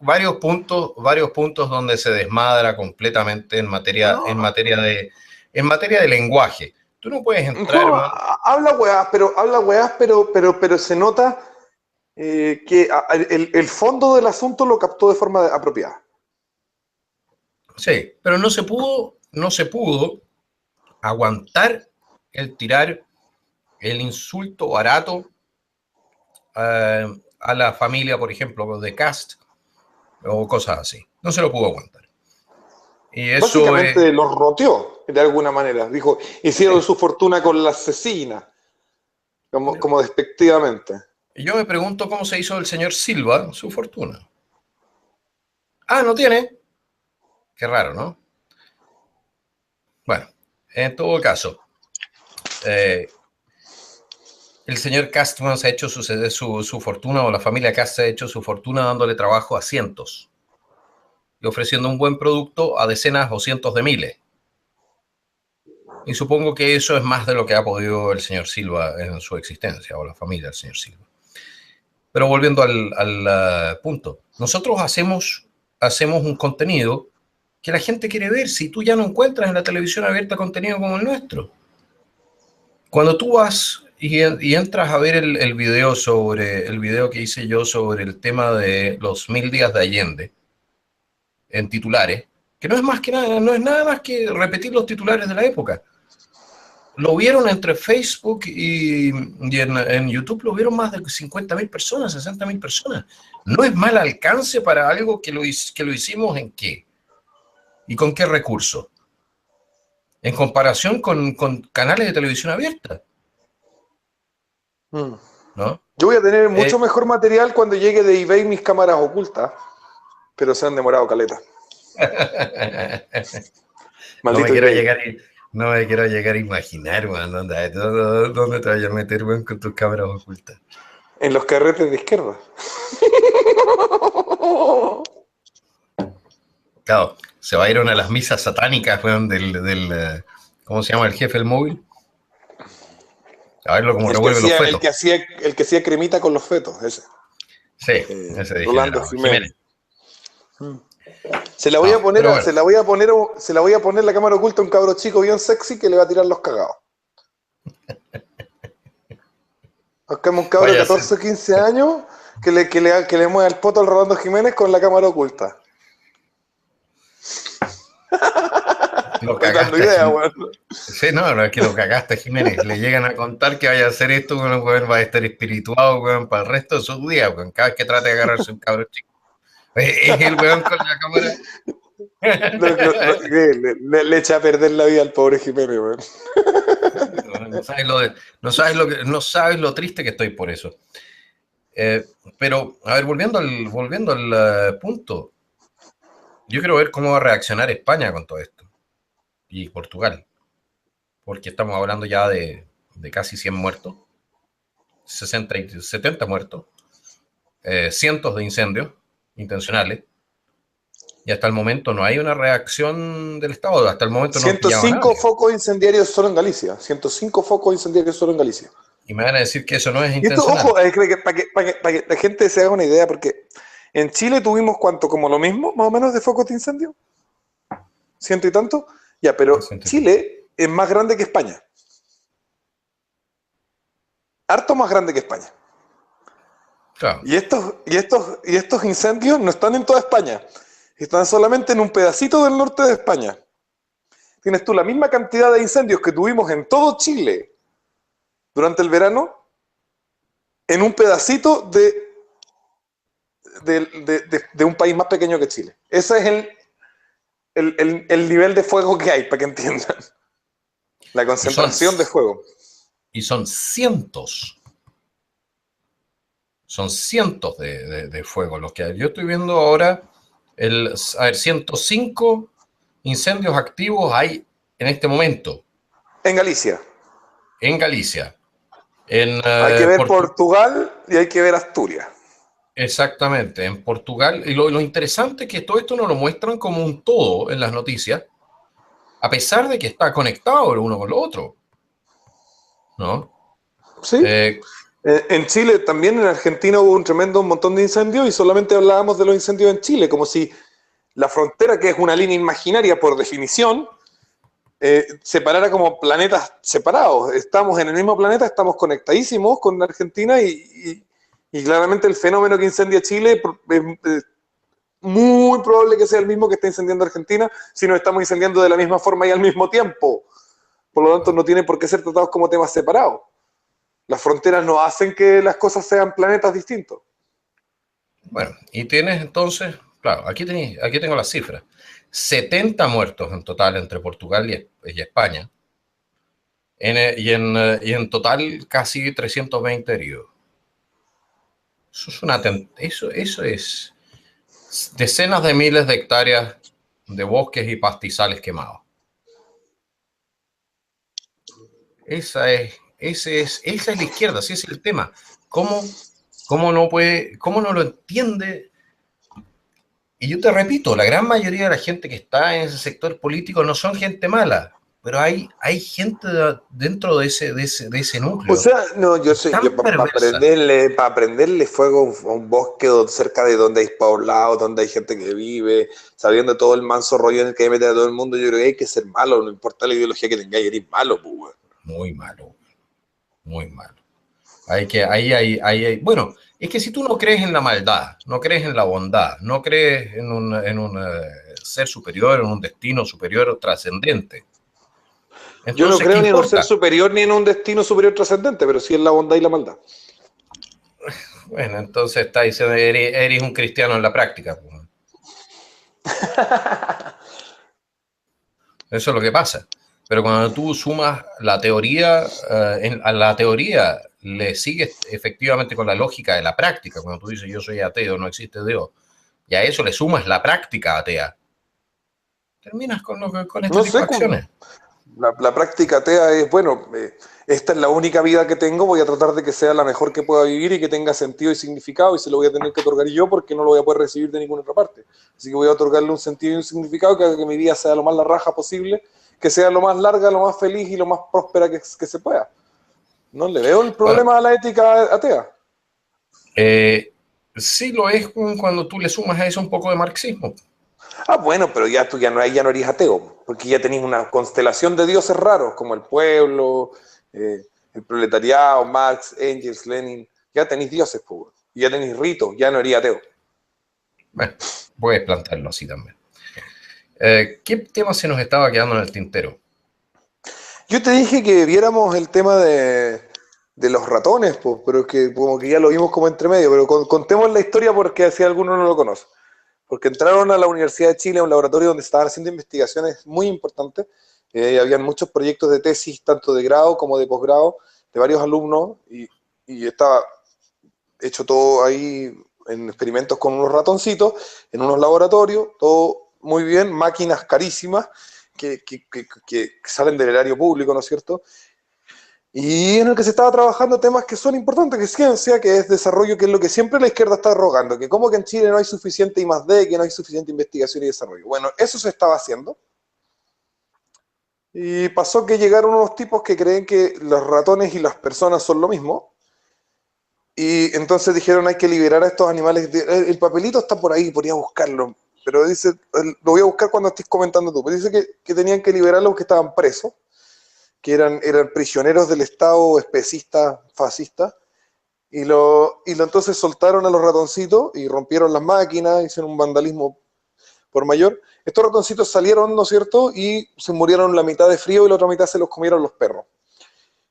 B: varios puntos donde se desmadra completamente en materia de lenguaje. Tú no puedes entrar.
A: No, habla weás, pero se nota que el fondo del asunto lo captó de forma apropiada.
B: Sí, pero no se pudo aguantar el tirar el insulto barato a la familia, por ejemplo, de Kast o cosas así. No se lo pudo aguantar. Y eso
A: básicamente los roteó de alguna manera. Dijo, hicieron su fortuna con la asesina, como despectivamente.
B: Y yo me pregunto cómo se hizo el señor Silva su fortuna. Ah, ¿no tiene? Qué raro, ¿no? Bueno, en todo caso, el señor Castman se ha hecho su fortuna, o la familia Cast se ha hecho su fortuna dándole trabajo a cientos y ofreciendo un buen producto a decenas o cientos de miles. Y supongo que eso es más de lo que ha podido el señor Silva en su existencia, o la familia del señor Silva. Pero volviendo al punto, nosotros hacemos un contenido que la gente quiere ver. Si tú ya no encuentras en la televisión abierta contenido como el nuestro, Cuando tú vas y entras a ver el video el video que hice yo sobre el tema de los 1000 días de Allende, en titulares, que no es más que nada, no es nada más que repetir los titulares de la época. Lo vieron entre Facebook y en YouTube, lo vieron más de 50.000 personas, 60.000 personas. No es mal alcance para algo que lo hicimos en qué y con qué recursos, en comparación con canales de televisión abierta, ¿no?
A: Yo voy a tener mucho mejor material cuando llegue de eBay mis cámaras ocultas, pero se han demorado caleta.
B: No me quiero llegar a imaginar, man, ¿dónde te vayas a meter, man, con tus cámaras ocultas?
A: En los carretes de izquierda.
B: Claro, se va a ir a una de las misas satánicas, weón, ¿cómo se llama el jefe del móvil? A verlo como revuelve los fetos.
A: El que hacía cremita con los fetos, ese.
B: Sí, ese
A: Rolando Jiménez. Se la voy a poner, bueno. se la voy a poner la cámara oculta a un cabro chico bien sexy que le va a tirar los cagados. Buscamos un cabro de 14 o 15 años que le mueva el poto al Rolando Jiménez con la cámara oculta.
B: Lo cagaste, idea, bueno. Sí, no, es que lo cagaste, Jiménez. Le llegan a contar que vaya a hacer esto, bueno, va a estar espirituado, bueno, para el resto de sus días, bueno, cada vez que trate de agarrarse un cabro chico. Es el weón con la cámara.
A: Le echa a perder la vida al pobre Jiménez, weón.
B: No sabes lo triste que estoy por eso. Pero, a ver, volviendo al punto, yo quiero ver cómo va a reaccionar España con todo esto. Y Portugal. Porque estamos hablando ya de casi 100 muertos, 60 y 70 muertos, cientos de incendios intencionales. Y hasta el momento no hay una reacción del Estado. Hasta el momento no
A: 105 focos incendiarios solo en Galicia. 105 focos incendiarios solo en Galicia.
B: Y me van a decir que eso no es intencional.
A: Esto, ojo, para que la gente se haga una idea, porque en Chile tuvimos ¿cuánto? Como lo mismo, más o menos, de focos de incendio. 100 y tanto. Ya, pero Chile es más grande que España. Harto más grande que España. Claro. Y estos incendios no están en toda España. Están solamente en un pedacito del norte de España. Tienes tú la misma cantidad de incendios que tuvimos en todo Chile durante el verano, en un pedacito de un país más pequeño que Chile. Ese es el nivel de fuego que hay, para que entiendan. La concentración de fuego.
B: Y son cientos. Son cientos de fuego los que hay. Yo estoy viendo ahora, 105 incendios activos hay en este momento.
A: En Galicia.
B: En Galicia.
A: Hay que ver Portugal y hay que ver Asturias.
B: Exactamente, en Portugal. Y lo interesante es que todo esto nos lo muestran como un todo en las noticias, a pesar de que está conectado el uno con lo otro, ¿no?
A: Sí. En Chile también, en Argentina hubo un montón de incendios y solamente hablábamos de los incendios en Chile, como si la frontera, que es una línea imaginaria por definición, separara como planetas separados. Estamos en el mismo planeta, estamos conectadísimos con Argentina y claramente el fenómeno que incendia Chile es muy probable que sea el mismo que está incendiando Argentina, si nos estamos incendiando de la misma forma y al mismo tiempo. Por lo tanto, no tienen por qué ser tratados como temas separados. Las fronteras no hacen que las cosas sean planetas distintos.
B: Bueno, y tienes entonces, claro, aquí tengo las cifras. 70 muertos en total entre Portugal y España. Y en total casi 320 heridos. Eso es decenas de miles de hectáreas de bosques y pastizales quemados. Esa es la izquierda, ese es el tema. ¿Cómo no lo entiende? Y yo te repito, la gran mayoría de la gente que está en ese sector político no son gente mala, pero hay gente dentro de ese núcleo.
A: O sea, no, yo sé, para prenderle fuego a un bosque cerca de donde hay poblados, donde hay gente que vive, sabiendo todo el manso rollo en el que mete a todo el mundo, yo creo que hay que ser malo, no importa la ideología que tengáis, eres malo, pues.
B: Muy malo. muy malo. Bueno, es que si tú no crees en la maldad, no crees en la bondad, no crees en un ser superior, en un destino superior o trascendente,
A: Yo no
B: entonces, ¿qué
A: creo ni en un ser
B: importa?
A: superior ni en un destino superior trascendente, pero sí en la bondad y la maldad.
B: Bueno, entonces está diciendo, eres un cristiano en la práctica, pues. Eso es lo que pasa. Pero cuando tú sumas la teoría, a la teoría le sigues efectivamente con la lógica de la práctica. Cuando tú dices yo soy ateo, no existe Dios, y a eso le sumas la práctica atea, terminas con este
A: No
B: tipo
A: sé,
B: de acciones.
A: la práctica atea es, bueno, esta es la única vida que tengo, voy a tratar de que sea la mejor que pueda vivir y que tenga sentido y significado, y se lo voy a tener que otorgar yo porque no lo voy a poder recibir de ninguna otra parte. Así que voy a otorgarle un sentido y un significado que haga que mi vida sea lo más la raja posible, que sea lo más larga, lo más feliz y lo más próspera que se pueda. No le veo el
B: Bueno,
A: problema a la ética atea.
B: sí lo es cuando tú le sumas a eso un poco de marxismo.
A: Ah, bueno, pero ya tú ya no eres ateo, porque ya tenés una constelación de dioses raros, como el pueblo, el proletariado, Marx, Engels, Lenin. Ya tenéis dioses, pues, ya tenéis ritos, ya no eres ateo.
B: Bueno, puedes plantearlo así también. ¿Qué tema se nos estaba quedando en el tintero?
A: Yo te dije que viéramos el tema de los ratones, pues, pero que como que ya lo vimos como entre medio, pero contemos la historia porque si alguno no lo conoce. Porque entraron a la Universidad de Chile, a un laboratorio donde estaban haciendo investigaciones muy importantes. Habían muchos proyectos de tesis, tanto de grado como de posgrado, de varios alumnos, y estaba hecho todo ahí en experimentos con unos ratoncitos, en unos laboratorios, todo muy bien, máquinas carísimas que salen del erario público, ¿no es cierto? Y en el que se estaba trabajando temas que son importantes, que es ciencia, que es desarrollo, que es lo que siempre la izquierda está rogando, que como que en Chile no hay suficiente I+D, que no hay suficiente investigación y desarrollo. Bueno, eso se estaba haciendo. Y pasó que llegaron unos tipos que creen que los ratones y las personas son lo mismo. Y entonces dijeron hay que liberar a estos animales. El papelito está por ahí, podría buscarlo. Pero dice, lo voy a buscar cuando estés comentando tú. Pero dice que tenían que liberar a los que estaban presos, que eran prisioneros del Estado especista, fascista. Y lo entonces soltaron a los ratoncitos y rompieron las máquinas, hicieron un vandalismo por mayor. Estos ratoncitos salieron, ¿no es cierto? Y se murieron la mitad de frío y la otra mitad se los comieron los perros.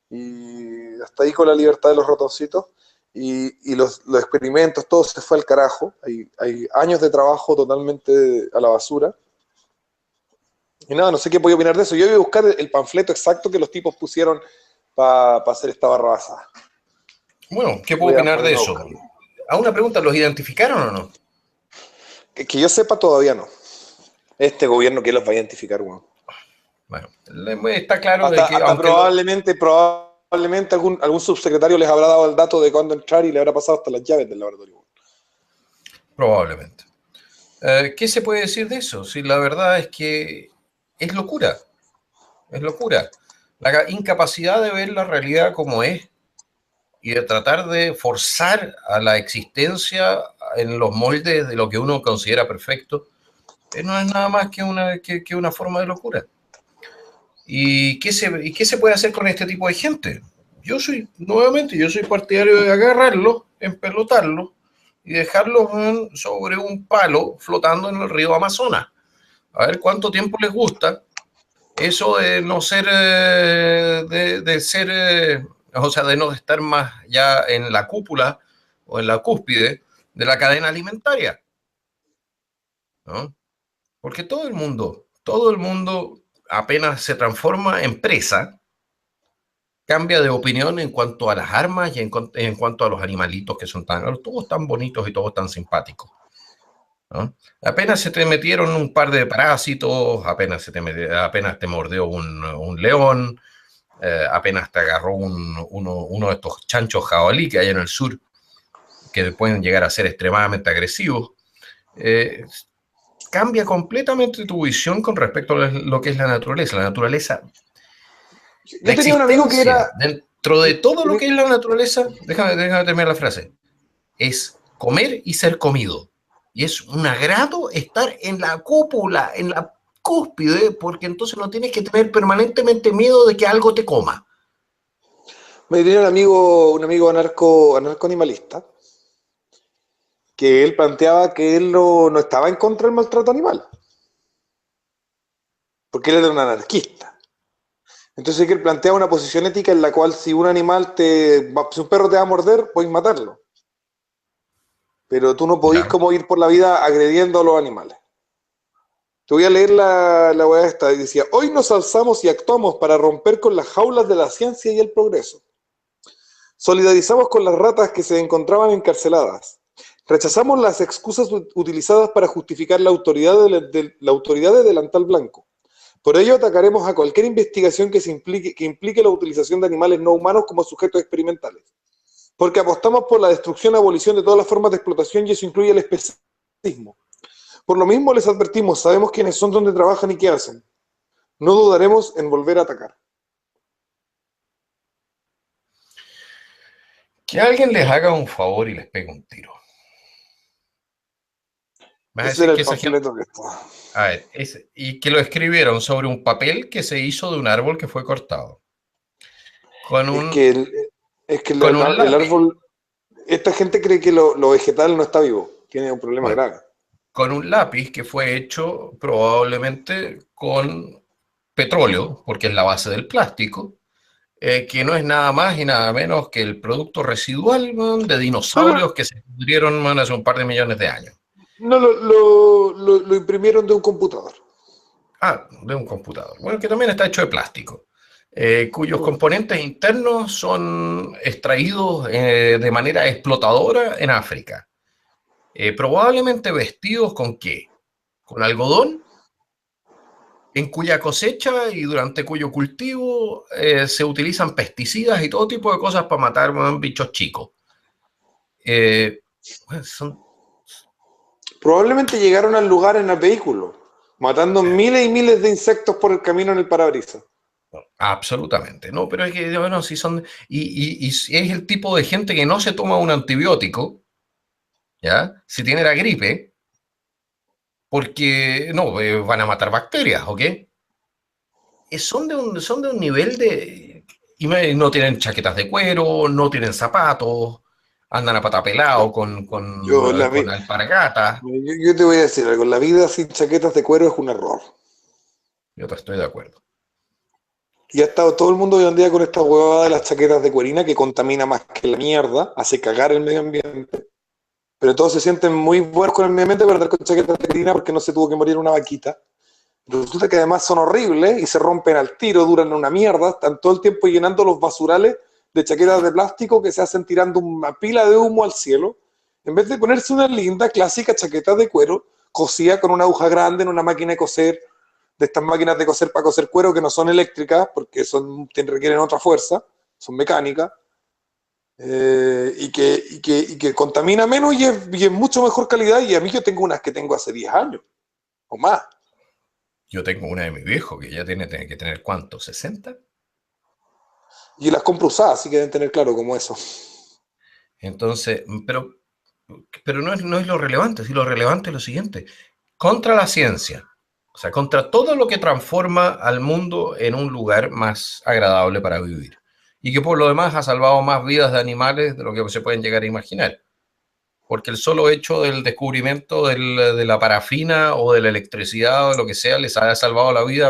A: Y hasta ahí con la libertad de los ratoncitos. Y los experimentos, todo se fue al carajo. Hay años de trabajo totalmente a la basura. Y nada, no sé qué podía opinar de eso. Yo voy a buscar el panfleto exacto que los tipos pusieron para hacer esta barra basada.
B: Bueno, ¿qué puedo
A: Voy a
B: opinar de
A: ponerme a
B: eso?
A: buscarlo.
B: A una pregunta, ¿los identificaron o no?
A: Que yo sepa todavía no. Este gobierno que los va a identificar, weón.
B: Bueno, está claro de
A: Hasta,
B: que
A: hasta
B: aunque
A: probablemente algún subsecretario les habrá dado el dato de cuándo entrar y le habrá pasado hasta las llaves del laboratorio, weón.
B: probablemente. ¿Qué se puede decir de eso? Si la verdad es que es locura, es locura. La incapacidad de ver la realidad como es y de tratar de forzar a la existencia en los moldes de lo que uno considera perfecto, no es nada más que una forma de locura. ¿Y qué se puede hacer con este tipo de gente? Nuevamente, yo soy partidario de agarrarlo, empelotarlo y dejarlo sobre un palo flotando en el río Amazonas. A ver cuánto tiempo les gusta eso de no ser, de ser, o sea, de no estar más ya en la cúpula o en la cúspide de la cadena alimentaria, ¿no? Porque todo el mundo apenas se transforma en presa, cambia de opinión en cuanto a las armas y en cuanto a los animalitos que son todos tan bonitos y todos tan simpáticos, ¿no? Apenas se te metieron un par de parásitos, apenas te mordió un león, apenas te agarró uno de estos chanchos jabalí que hay en el sur, que pueden llegar a ser extremadamente agresivos, cambia completamente tu visión con respecto a lo que es la naturaleza. La naturaleza, la
A: Yo tenía un amigo que
B: existencia
A: era...
B: dentro de todo lo que es la naturaleza, déjame terminar la frase, es comer y ser comido. Y es un agrado estar en la cúpula, en la cúspide, porque entonces no tienes que tener permanentemente miedo de que algo te coma.
A: Me tenía un amigo anarcoanimalista, que él planteaba que él no estaba en contra del maltrato animal, porque él era un anarquista. Entonces que él planteaba una posición ética en la cual si un animal si un perro te va a morder, podéis matarlo. Pero tú no podís
B: Ya.
A: como ir por la vida agrediendo a los animales. Te voy a leer la weá esta. Decía, hoy nos alzamos y actuamos para romper con las jaulas de la ciencia y el progreso. Solidarizamos con las ratas que se encontraban encarceladas. Rechazamos las excusas utilizadas para justificar la autoridad de delantal blanco. Por ello atacaremos a cualquier investigación que implique la utilización de animales no humanos como sujetos experimentales. Porque apostamos por la destrucción y abolición de todas las formas de explotación y eso incluye el especismo. Por lo mismo les advertimos, sabemos quiénes son, dónde trabajan y qué hacen. No dudaremos en volver a atacar.
B: Que alguien les haga un favor y les pegue un tiro. Me vas a
A: Ese
B: decir
A: era
B: que
A: el
B: esa gente,
A: panfleto que estaba.
B: a ver, y que lo escribieron sobre un papel que se hizo de un árbol que fue cortado. Con
A: Es
B: un,
A: que,
B: con un
A: el
B: lápiz.
A: árbol, esta gente cree que lo vegetal no está vivo, tiene un problema
B: Bueno,
A: grave.
B: con un lápiz que fue hecho probablemente con petróleo, porque es la base del plástico, que no es nada más y nada menos que el producto residual, man, de
A: No, no,
B: dinosaurios que se pudrieron, man, hace un par de millones de años.
A: no lo imprimieron de un computador.
B: Ah, de un computador. Bueno, que también está hecho de plástico, cuyos
A: Mm.
B: componentes internos son extraídos de manera explotadora en África. Probablemente vestidos con qué? Con algodón, en cuya cosecha y durante cuyo cultivo se utilizan pesticidas y todo tipo de cosas para matar, bueno, bichos chicos. Bueno, son
A: Probablemente llegaron al lugar en el vehículo, matando miles y miles de insectos por el camino en el parabrisas.
B: absolutamente, ¿no? Pero es que, bueno, si son, y si es el tipo de gente que no se toma un antibiótico, ¿ya? Si tiene la gripe, porque, no, van a matar bacterias, ¿ok? Son de un nivel de, no tienen chaquetas de cuero, no tienen zapatos, andan a pata pelado
A: Yo,
B: con alpargatas.
A: yo te voy a decir algo, la vida sin chaquetas de cuero es un error.
B: Yo te estoy de acuerdo.
A: Y ha estado todo el mundo hoy en día con esta huevada de las chaquetas de cuerina que contamina más que la mierda, hace cagar el medio ambiente. Pero todos se sienten muy buenos con el medio ambiente para andar con chaquetas de cuerina porque no se tuvo que morir una vaquita. Resulta que además son horribles y se rompen al tiro, duran una mierda, están todo el tiempo llenando los basurales de chaquetas de plástico que se hacen tirando una pila de humo al cielo, en vez de ponerse una linda, clásica chaqueta de cuero, cosida con una aguja grande en una máquina de coser, de estas máquinas de coser para coser cuero que no son eléctricas, porque requieren otra fuerza, son mecánicas, y que contamina menos y es mucho mejor calidad, y a mí yo tengo unas que tengo hace 10 años, o más.
B: Yo tengo una de mi viejo que ya tiene que tener ¿cuánto? ¿60?
A: Y las compro usadas, así que deben tener claro como eso.
B: Entonces, pero no es lo relevante, sí, lo relevante es lo siguiente, contra la ciencia, o sea, contra todo lo que transforma al mundo en un lugar más agradable para vivir y que por lo demás ha salvado más vidas de animales de lo que se pueden llegar a imaginar. Porque el solo hecho del descubrimiento de la parafina o de la electricidad o de lo que sea les ha salvado la vida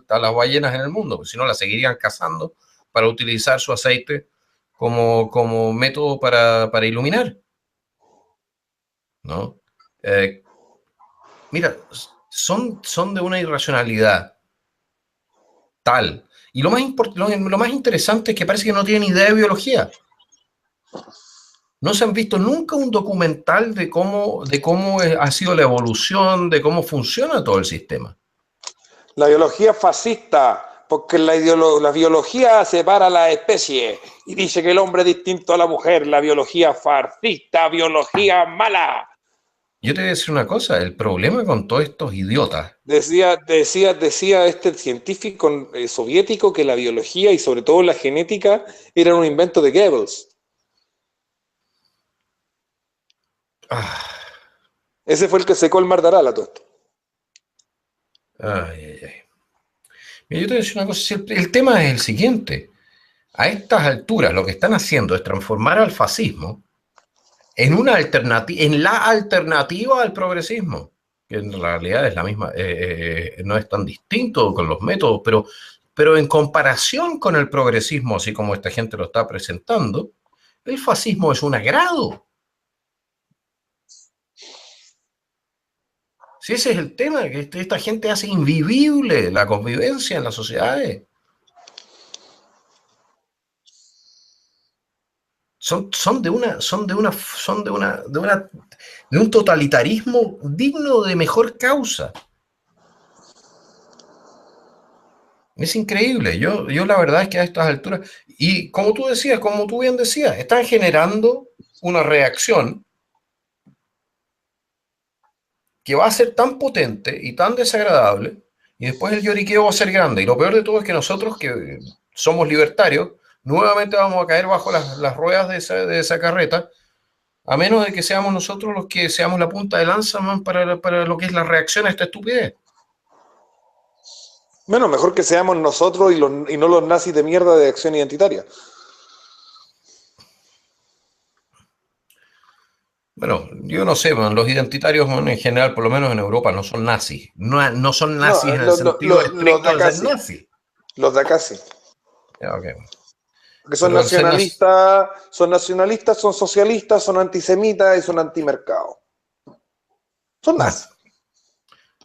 B: a las ballenas en el mundo, porque si no las seguirían cazando para utilizar su aceite como método para iluminar, ¿no? Eh, Mira, son de una irracionalidad tal. Y lo más interesante es que parece que no tienen idea de biología. No se han visto nunca un documental de cómo ha sido la evolución, de cómo funciona todo el sistema.
A: La biología fascista, porque la biología separa las especies y dice que el hombre es distinto a la mujer. La biología fascista, biología mala.
B: Yo te voy a decir una cosa, el problema con todos estos idiotas,
A: Decía este científico soviético que la biología y sobre todo la genética eran un invento de Goebbels.
B: ah,
A: Ese fue el que secó el Mar de Aral a todo esto.
B: ay, ay, ay. Mira, yo te voy a decir una cosa, si el tema es el siguiente, A estas alturas lo que están haciendo es transformar al fascismo en una alternativa, en la alternativa al progresismo, que en realidad es la misma, no es tan distinto con los métodos, pero en comparación con el progresismo, así como esta gente lo está presentando, el fascismo es un agrado. Si ese es el tema, que esta gente hace invivible la convivencia en las sociedades. De un totalitarismo digno de mejor causa. Es increíble. Yo la verdad es que a estas alturas, y como tú decías, como tú bien decías, están generando una reacción que va a ser tan potente y tan desagradable, y después el lloriqueo va a ser grande. Y lo peor de todo es que nosotros, que somos libertarios, nuevamente vamos a caer bajo las ruedas de esa carreta, a menos de que seamos nosotros los que seamos la punta de lanza, man, para lo que es la reacción a esta estupidez.
A: Bueno, mejor que seamos nosotros y no los nazis de mierda de Acción Identitaria.
B: Bueno, yo no sé, man, los identitarios, man, en general, por lo menos en Europa, no son nazis. No son nazis en el sentido
A: Los de
B: estricto de
A: acá
B: ser
A: sí.
B: nazi.
A: Los de acá sí.
B: Okay.
A: Que son nacionalistas, son socialistas, son antisemitas y son antimercado. Son nazis.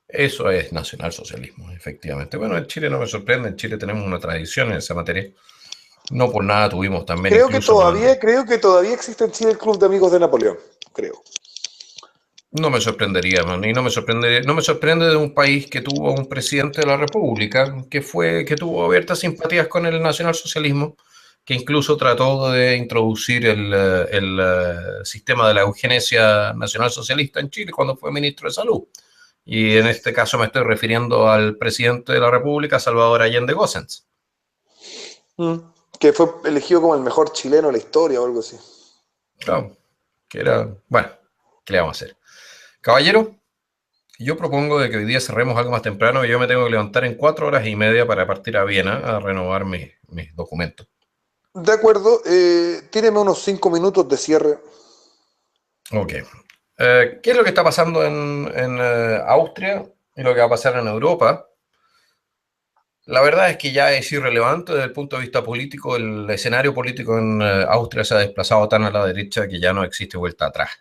B: Eso es nacionalsocialismo, efectivamente. Bueno, en Chile no me sorprende, en Chile tenemos una tradición en esa materia. No por nada tuvimos también
A: Creo
B: incluso...
A: que todavía existe en Chile el Club de Amigos de Napoleón, creo.
B: No me sorprendería, man, y no me sorprende de un país que tuvo un presidente de la República que tuvo abiertas simpatías con el nacionalsocialismo, que incluso trató de introducir el sistema de la eugenesia nacionalsocialista en Chile cuando fue ministro de Salud. Y en este caso me estoy refiriendo al presidente de la República, Salvador Allende Gossens.
A: Que fue elegido como el mejor chileno de la historia o algo así.
B: Claro, que era... Bueno, ¿qué le vamos a hacer? Caballero, yo propongo de que hoy día cerremos algo más temprano y yo me tengo que levantar en 4 horas y media para partir a Viena a renovar mis documentos.
A: De acuerdo, tíreme unos 5 minutos de cierre.
B: Ok. ¿Qué es lo que está pasando en Austria y lo que va a pasar en Europa? La verdad es que ya es irrelevante desde el punto de vista político. El escenario político en Austria se ha desplazado tan a la derecha que ya no existe vuelta atrás.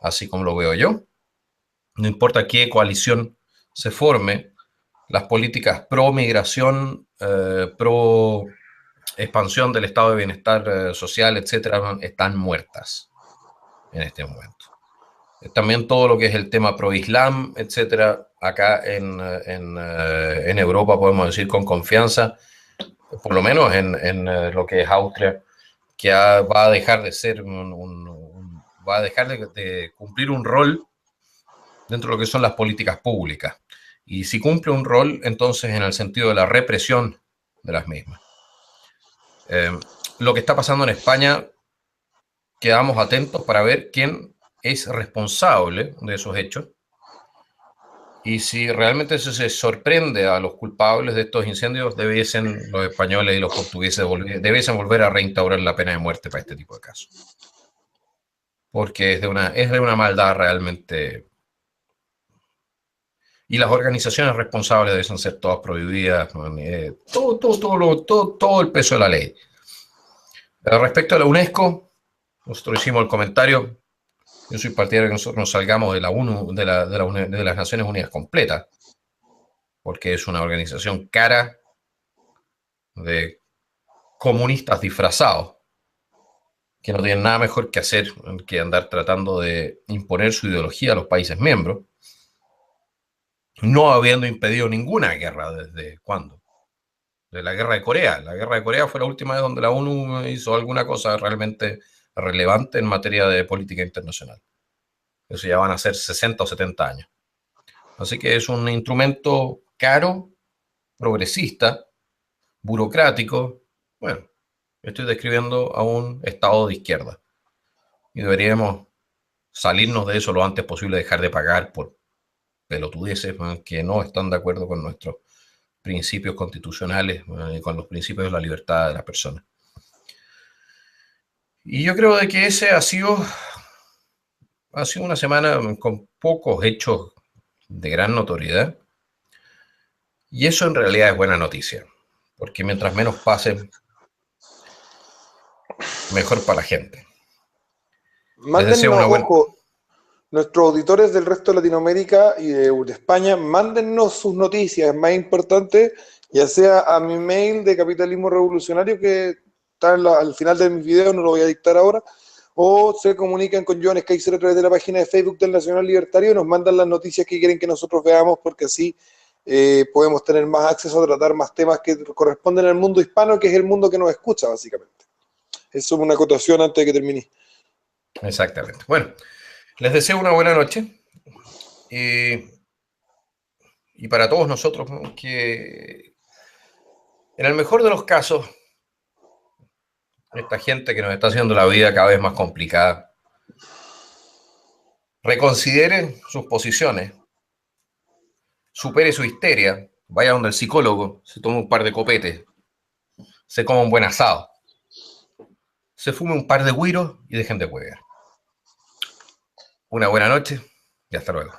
B: Así como lo veo yo. No importa qué coalición se forme, las políticas pro migración, pro expansión del estado de bienestar social, etcétera, están muertas en este momento. También todo lo que es el tema pro-islam, etcétera, acá en Europa podemos decir con confianza, por lo menos en lo que es Austria, que va a dejar de ser va a dejar de cumplir un rol dentro de lo que son las políticas públicas. Y si cumple un rol, entonces en el sentido de la represión de las mismas. Lo que está pasando en España, quedamos atentos para ver quién es responsable de esos hechos y si realmente se sorprende a los culpables de estos incendios, debiesen los españoles y los portugueses debiesen volver a reinstaurar la pena de muerte para este tipo de casos. Porque es de una maldad realmente. Y las organizaciones responsables deben ser todas prohibidas, todo el peso de la ley. Respecto a la UNESCO, nosotros hicimos el comentario. Yo soy partidario de que nosotros nos salgamos de la ONU, de las Naciones Unidas completa, porque es una organización cara de comunistas disfrazados que no tienen nada mejor que hacer que andar tratando de imponer su ideología a los países miembros, no habiendo impedido ninguna guerra desde cuándo. De la guerra de Corea. La guerra de Corea fue la última vez donde la ONU hizo alguna cosa realmente relevante en materia de política internacional. Eso ya van a ser 60 o 70 años. Así que es un instrumento caro, progresista, burocrático. Bueno, estoy describiendo a un Estado de izquierda. Y deberíamos salirnos de eso lo antes posible, dejar de pagar por pelotudeces que no están de acuerdo con nuestros principios constitucionales y con los principios de la libertad de las personas. Y yo creo de que ese ha sido una semana con pocos hechos de gran notoriedad. Y eso en realidad es buena noticia, porque mientras menos pase, mejor para la gente. Les deseo
A: Mándennos,
B: una buena...
A: ojo, nuestros auditores del resto de Latinoamérica y de España, mándennos sus noticias, es más importante, ya sea a mi mail de Capitalismo Revolucionario, que está al final de mis videos, no lo voy a dictar ahora, o se comunican con Joan Skaiser a través de la página de Facebook del Nacional Libertario y nos mandan las noticias que quieren que nosotros veamos, porque así podemos tener más acceso a tratar más temas que corresponden al mundo hispano, que es el mundo que nos escucha, básicamente. Eso es una acotación antes de que termine.
B: Exactamente. Bueno, les deseo una buena noche. Y para todos nosotros, ¿no? Que en el mejor de los casos, esta gente que nos está haciendo la vida cada vez más complicada, reconsidere sus posiciones, supere su histeria, vaya donde el psicólogo, se tome un par de copetes, se coma un buen asado, se fume un par de güiros y dejen de huevear. Una buena noche y hasta luego.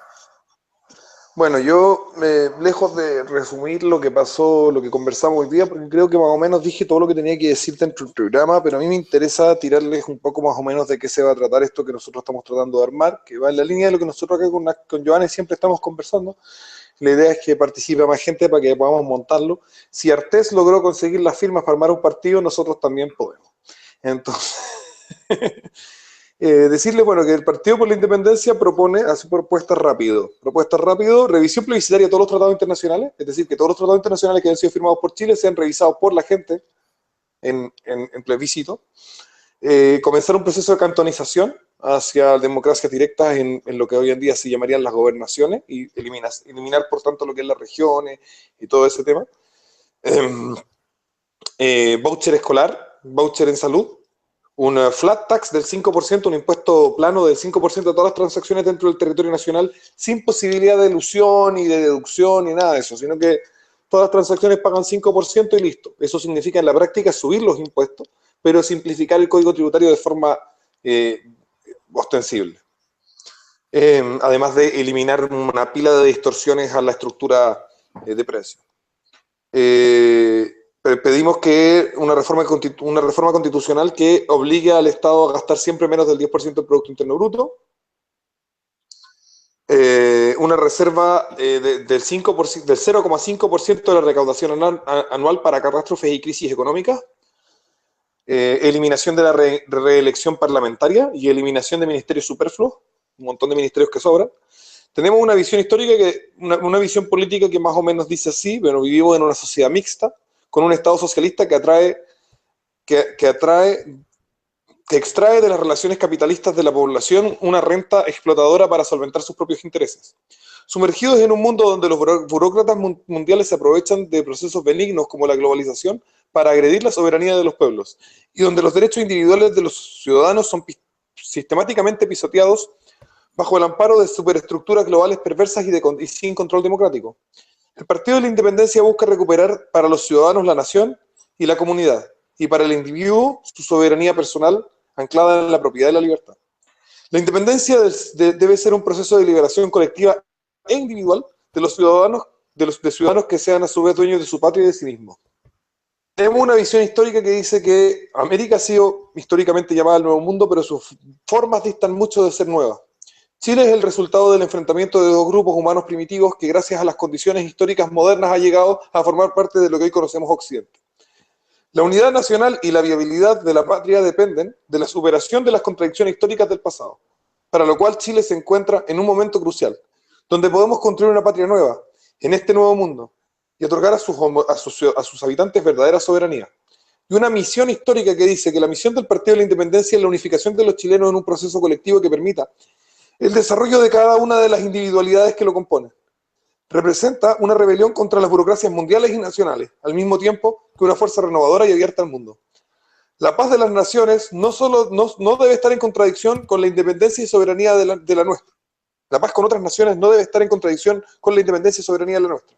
A: Bueno, yo, lejos de resumir lo que pasó, lo que conversamos hoy día, porque creo que más o menos dije todo lo que tenía que decir dentro del programa, pero a mí me interesa tirarles un poco más o menos de qué se va a tratar esto que nosotros estamos tratando de armar, que va en la línea de lo que nosotros acá con Johannes siempre estamos conversando. La idea es que participe más gente para que podamos montarlo. Si Artés logró conseguir las firmas para armar un partido, nosotros también podemos. Entonces... decirle, bueno, que el Partido por la Independencia propone, hace propuestas rápido, revisión plebiscitaria de todos los tratados internacionales, es decir, que todos los tratados internacionales que han sido firmados por Chile sean revisados por la gente en plebiscito, comenzar un proceso de cantonización hacia democracias directas en lo que hoy en día se llamarían las gobernaciones y eliminar por tanto lo que es las regiones y todo ese tema. Voucher escolar, voucher en salud, un flat tax del 5%, un impuesto plano del 5% de todas las transacciones dentro del territorio nacional, sin posibilidad de elusión y de deducción ni nada de eso, sino que todas las transacciones pagan 5% y listo. Eso significa en la práctica subir los impuestos, pero simplificar el código tributario de forma ostensible. Además de eliminar una pila de distorsiones a la estructura de precios. Pedimos que una reforma constitucional que obligue al Estado a gastar siempre menos del 10% del Producto Interno Bruto, una reserva del 0,5% de la recaudación anual para catástrofes y crisis económicas, eliminación de la reelección parlamentaria y eliminación de ministerios superfluos, un montón de ministerios que sobran. Tenemos una visión histórica, una visión política que más o menos dice así, pero vivimos en una sociedad mixta, con un Estado socialista que extrae de las relaciones capitalistas de la población una renta explotadora para solventar sus propios intereses. Sumergidos en un mundo donde los burócratas mundiales se aprovechan de procesos benignos como la globalización para agredir la soberanía de los pueblos, y donde los derechos individuales de los ciudadanos son sistemáticamente pisoteados bajo el amparo de superestructuras globales perversas y sin control democrático. El Partido de la Independencia busca recuperar para los ciudadanos la nación y la comunidad, y para el individuo su soberanía personal anclada en la propiedad y la libertad. La independencia debe ser un proceso de liberación colectiva e individual de los ciudadanos, de ciudadanos que sean a su vez dueños de su patria y de sí mismos. Tenemos una visión histórica que dice que América ha sido históricamente llamada el Nuevo Mundo, pero sus formas distan mucho de ser nuevas. Chile es el resultado del enfrentamiento de dos grupos humanos primitivos que gracias a las condiciones históricas modernas ha llegado a formar parte de lo que hoy conocemos Occidente. La unidad nacional y la viabilidad de la patria dependen de la superación de las contradicciones históricas del pasado, para lo cual Chile se encuentra en un momento crucial, donde podemos construir una patria nueva, en este nuevo mundo, y otorgar a sus habitantes verdadera soberanía. Y una misión histórica que dice que la misión del Partido de la Independencia es la unificación de los chilenos en un proceso colectivo que permita el desarrollo de cada una de las individualidades que lo componen. Representa una rebelión contra las burocracias mundiales y nacionales, al mismo tiempo que una fuerza renovadora y abierta al mundo. La paz de las naciones no debe estar en contradicción con la independencia y soberanía de la nuestra. La paz con otras naciones no debe estar en contradicción con la independencia y soberanía de la nuestra.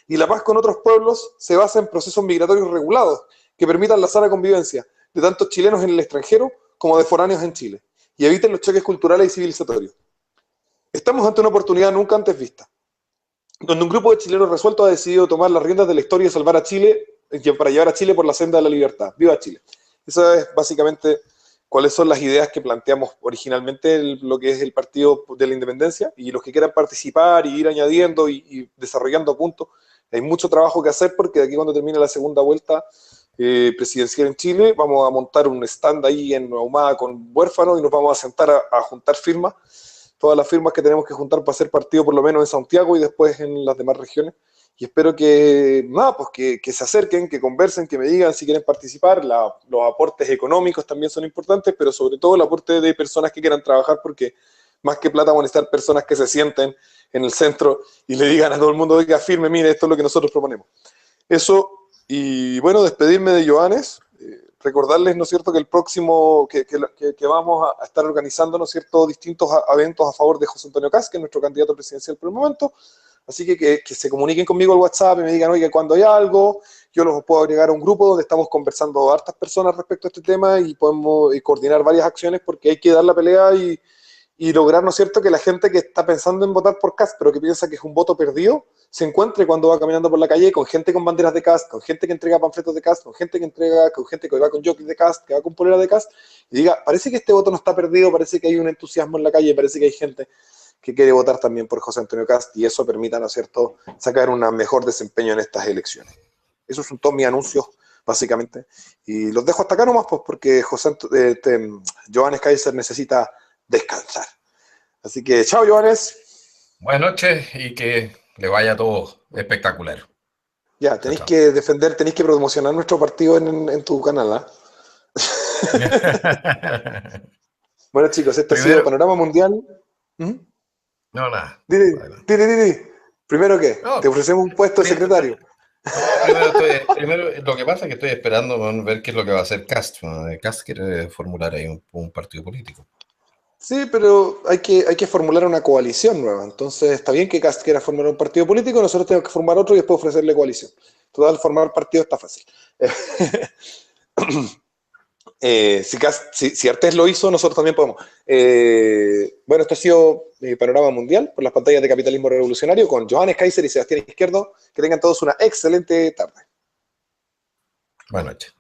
A: Y la paz con otros pueblos se basa en procesos migratorios regulados que permitan la sana convivencia de tantos chilenos en el extranjero como de foráneos en Chile y eviten los choques culturales y civilizatorios. Estamos ante una oportunidad nunca antes vista, donde un grupo de chilenos resueltos ha decidido tomar las riendas de la historia y salvar a Chile, para llevar a Chile por la senda de la libertad. ¡Viva Chile! Esa es básicamente cuáles son las ideas que planteamos originalmente lo que es el Partido de la Independencia, y los que quieran participar y ir añadiendo y desarrollando puntos. Hay mucho trabajo que hacer porque de aquí cuando termine la segunda vuelta presidencial en Chile, vamos a montar un stand ahí en Ahumada con huérfanos y nos vamos a sentar a juntar firmas, todas las firmas que tenemos que juntar para hacer partido por lo menos en Santiago y después en las demás regiones. Y espero que, nada, pues que se acerquen, que conversen, que me digan si quieren participar. Los aportes económicos también son importantes, pero sobre todo el aporte de personas que quieran trabajar, porque más que plata van a necesitar personas que se sienten en el centro y le digan a todo el mundo, oiga, firme, mire, esto es lo que nosotros proponemos. Eso, y bueno, despedirme de Johannes, recordarles, ¿no es cierto?, que el próximo, que vamos a estar organizando, ¿no es cierto?, distintos eventos a favor de José Antonio Kast, que es nuestro candidato presidencial por el momento. Así que se comuniquen conmigo al WhatsApp y me digan, oye, cuando hay algo, yo los puedo agregar a un grupo donde estamos conversando hartas personas respecto a este tema y podemos coordinar varias acciones, porque hay que dar la pelea y lograr, ¿no es cierto?, que la gente que está pensando en votar por Kast, pero que piensa que es un voto perdido, se encuentre cuando va caminando por la calle con gente con banderas de Kast, con gente que entrega panfletos de Kast, con gente que va con jockey de Kast, que va con polera de Kast, y diga, parece que este voto no está perdido, parece que hay un entusiasmo en la calle, parece que hay gente que quiere votar también por José Antonio Kast, y eso permita, ¿no es cierto?, sacar un mejor desempeño en estas elecciones. Esos son todos mis anuncios, básicamente. Y los dejo hasta acá nomás, pues, porque Johannes Kaiser necesita descansar. Así que, chao, Johannes.
B: Buenas noches y que le vaya todo espectacular.
A: Ya, tenéis que defender, tenéis que promocionar nuestro partido en tu canal, ¿eh? Bueno, chicos, este ha sido Panorama Mundial. ¿Mm?
B: No, nada.
A: Dile. ¿Primero qué?
B: No,
A: te ofrecemos un puesto de secretario.
B: No, primero, lo que pasa es que estoy esperando ver qué es lo que va a hacer Kast. Kast quiere formular ahí un partido político.
A: Sí, pero hay que formular una coalición nueva. Entonces, está bien que Kast quiera formar un partido político, nosotros tenemos que formar otro y después ofrecerle coalición. Total, formar partido está fácil. Si Artés lo hizo, nosotros también podemos. Bueno, esto ha sido Panorama Mundial por las pantallas de Capitalismo Revolucionario con Johannes Kaiser y Sebastián Izquierdo. Que tengan todos una excelente tarde.
B: Buenas noches.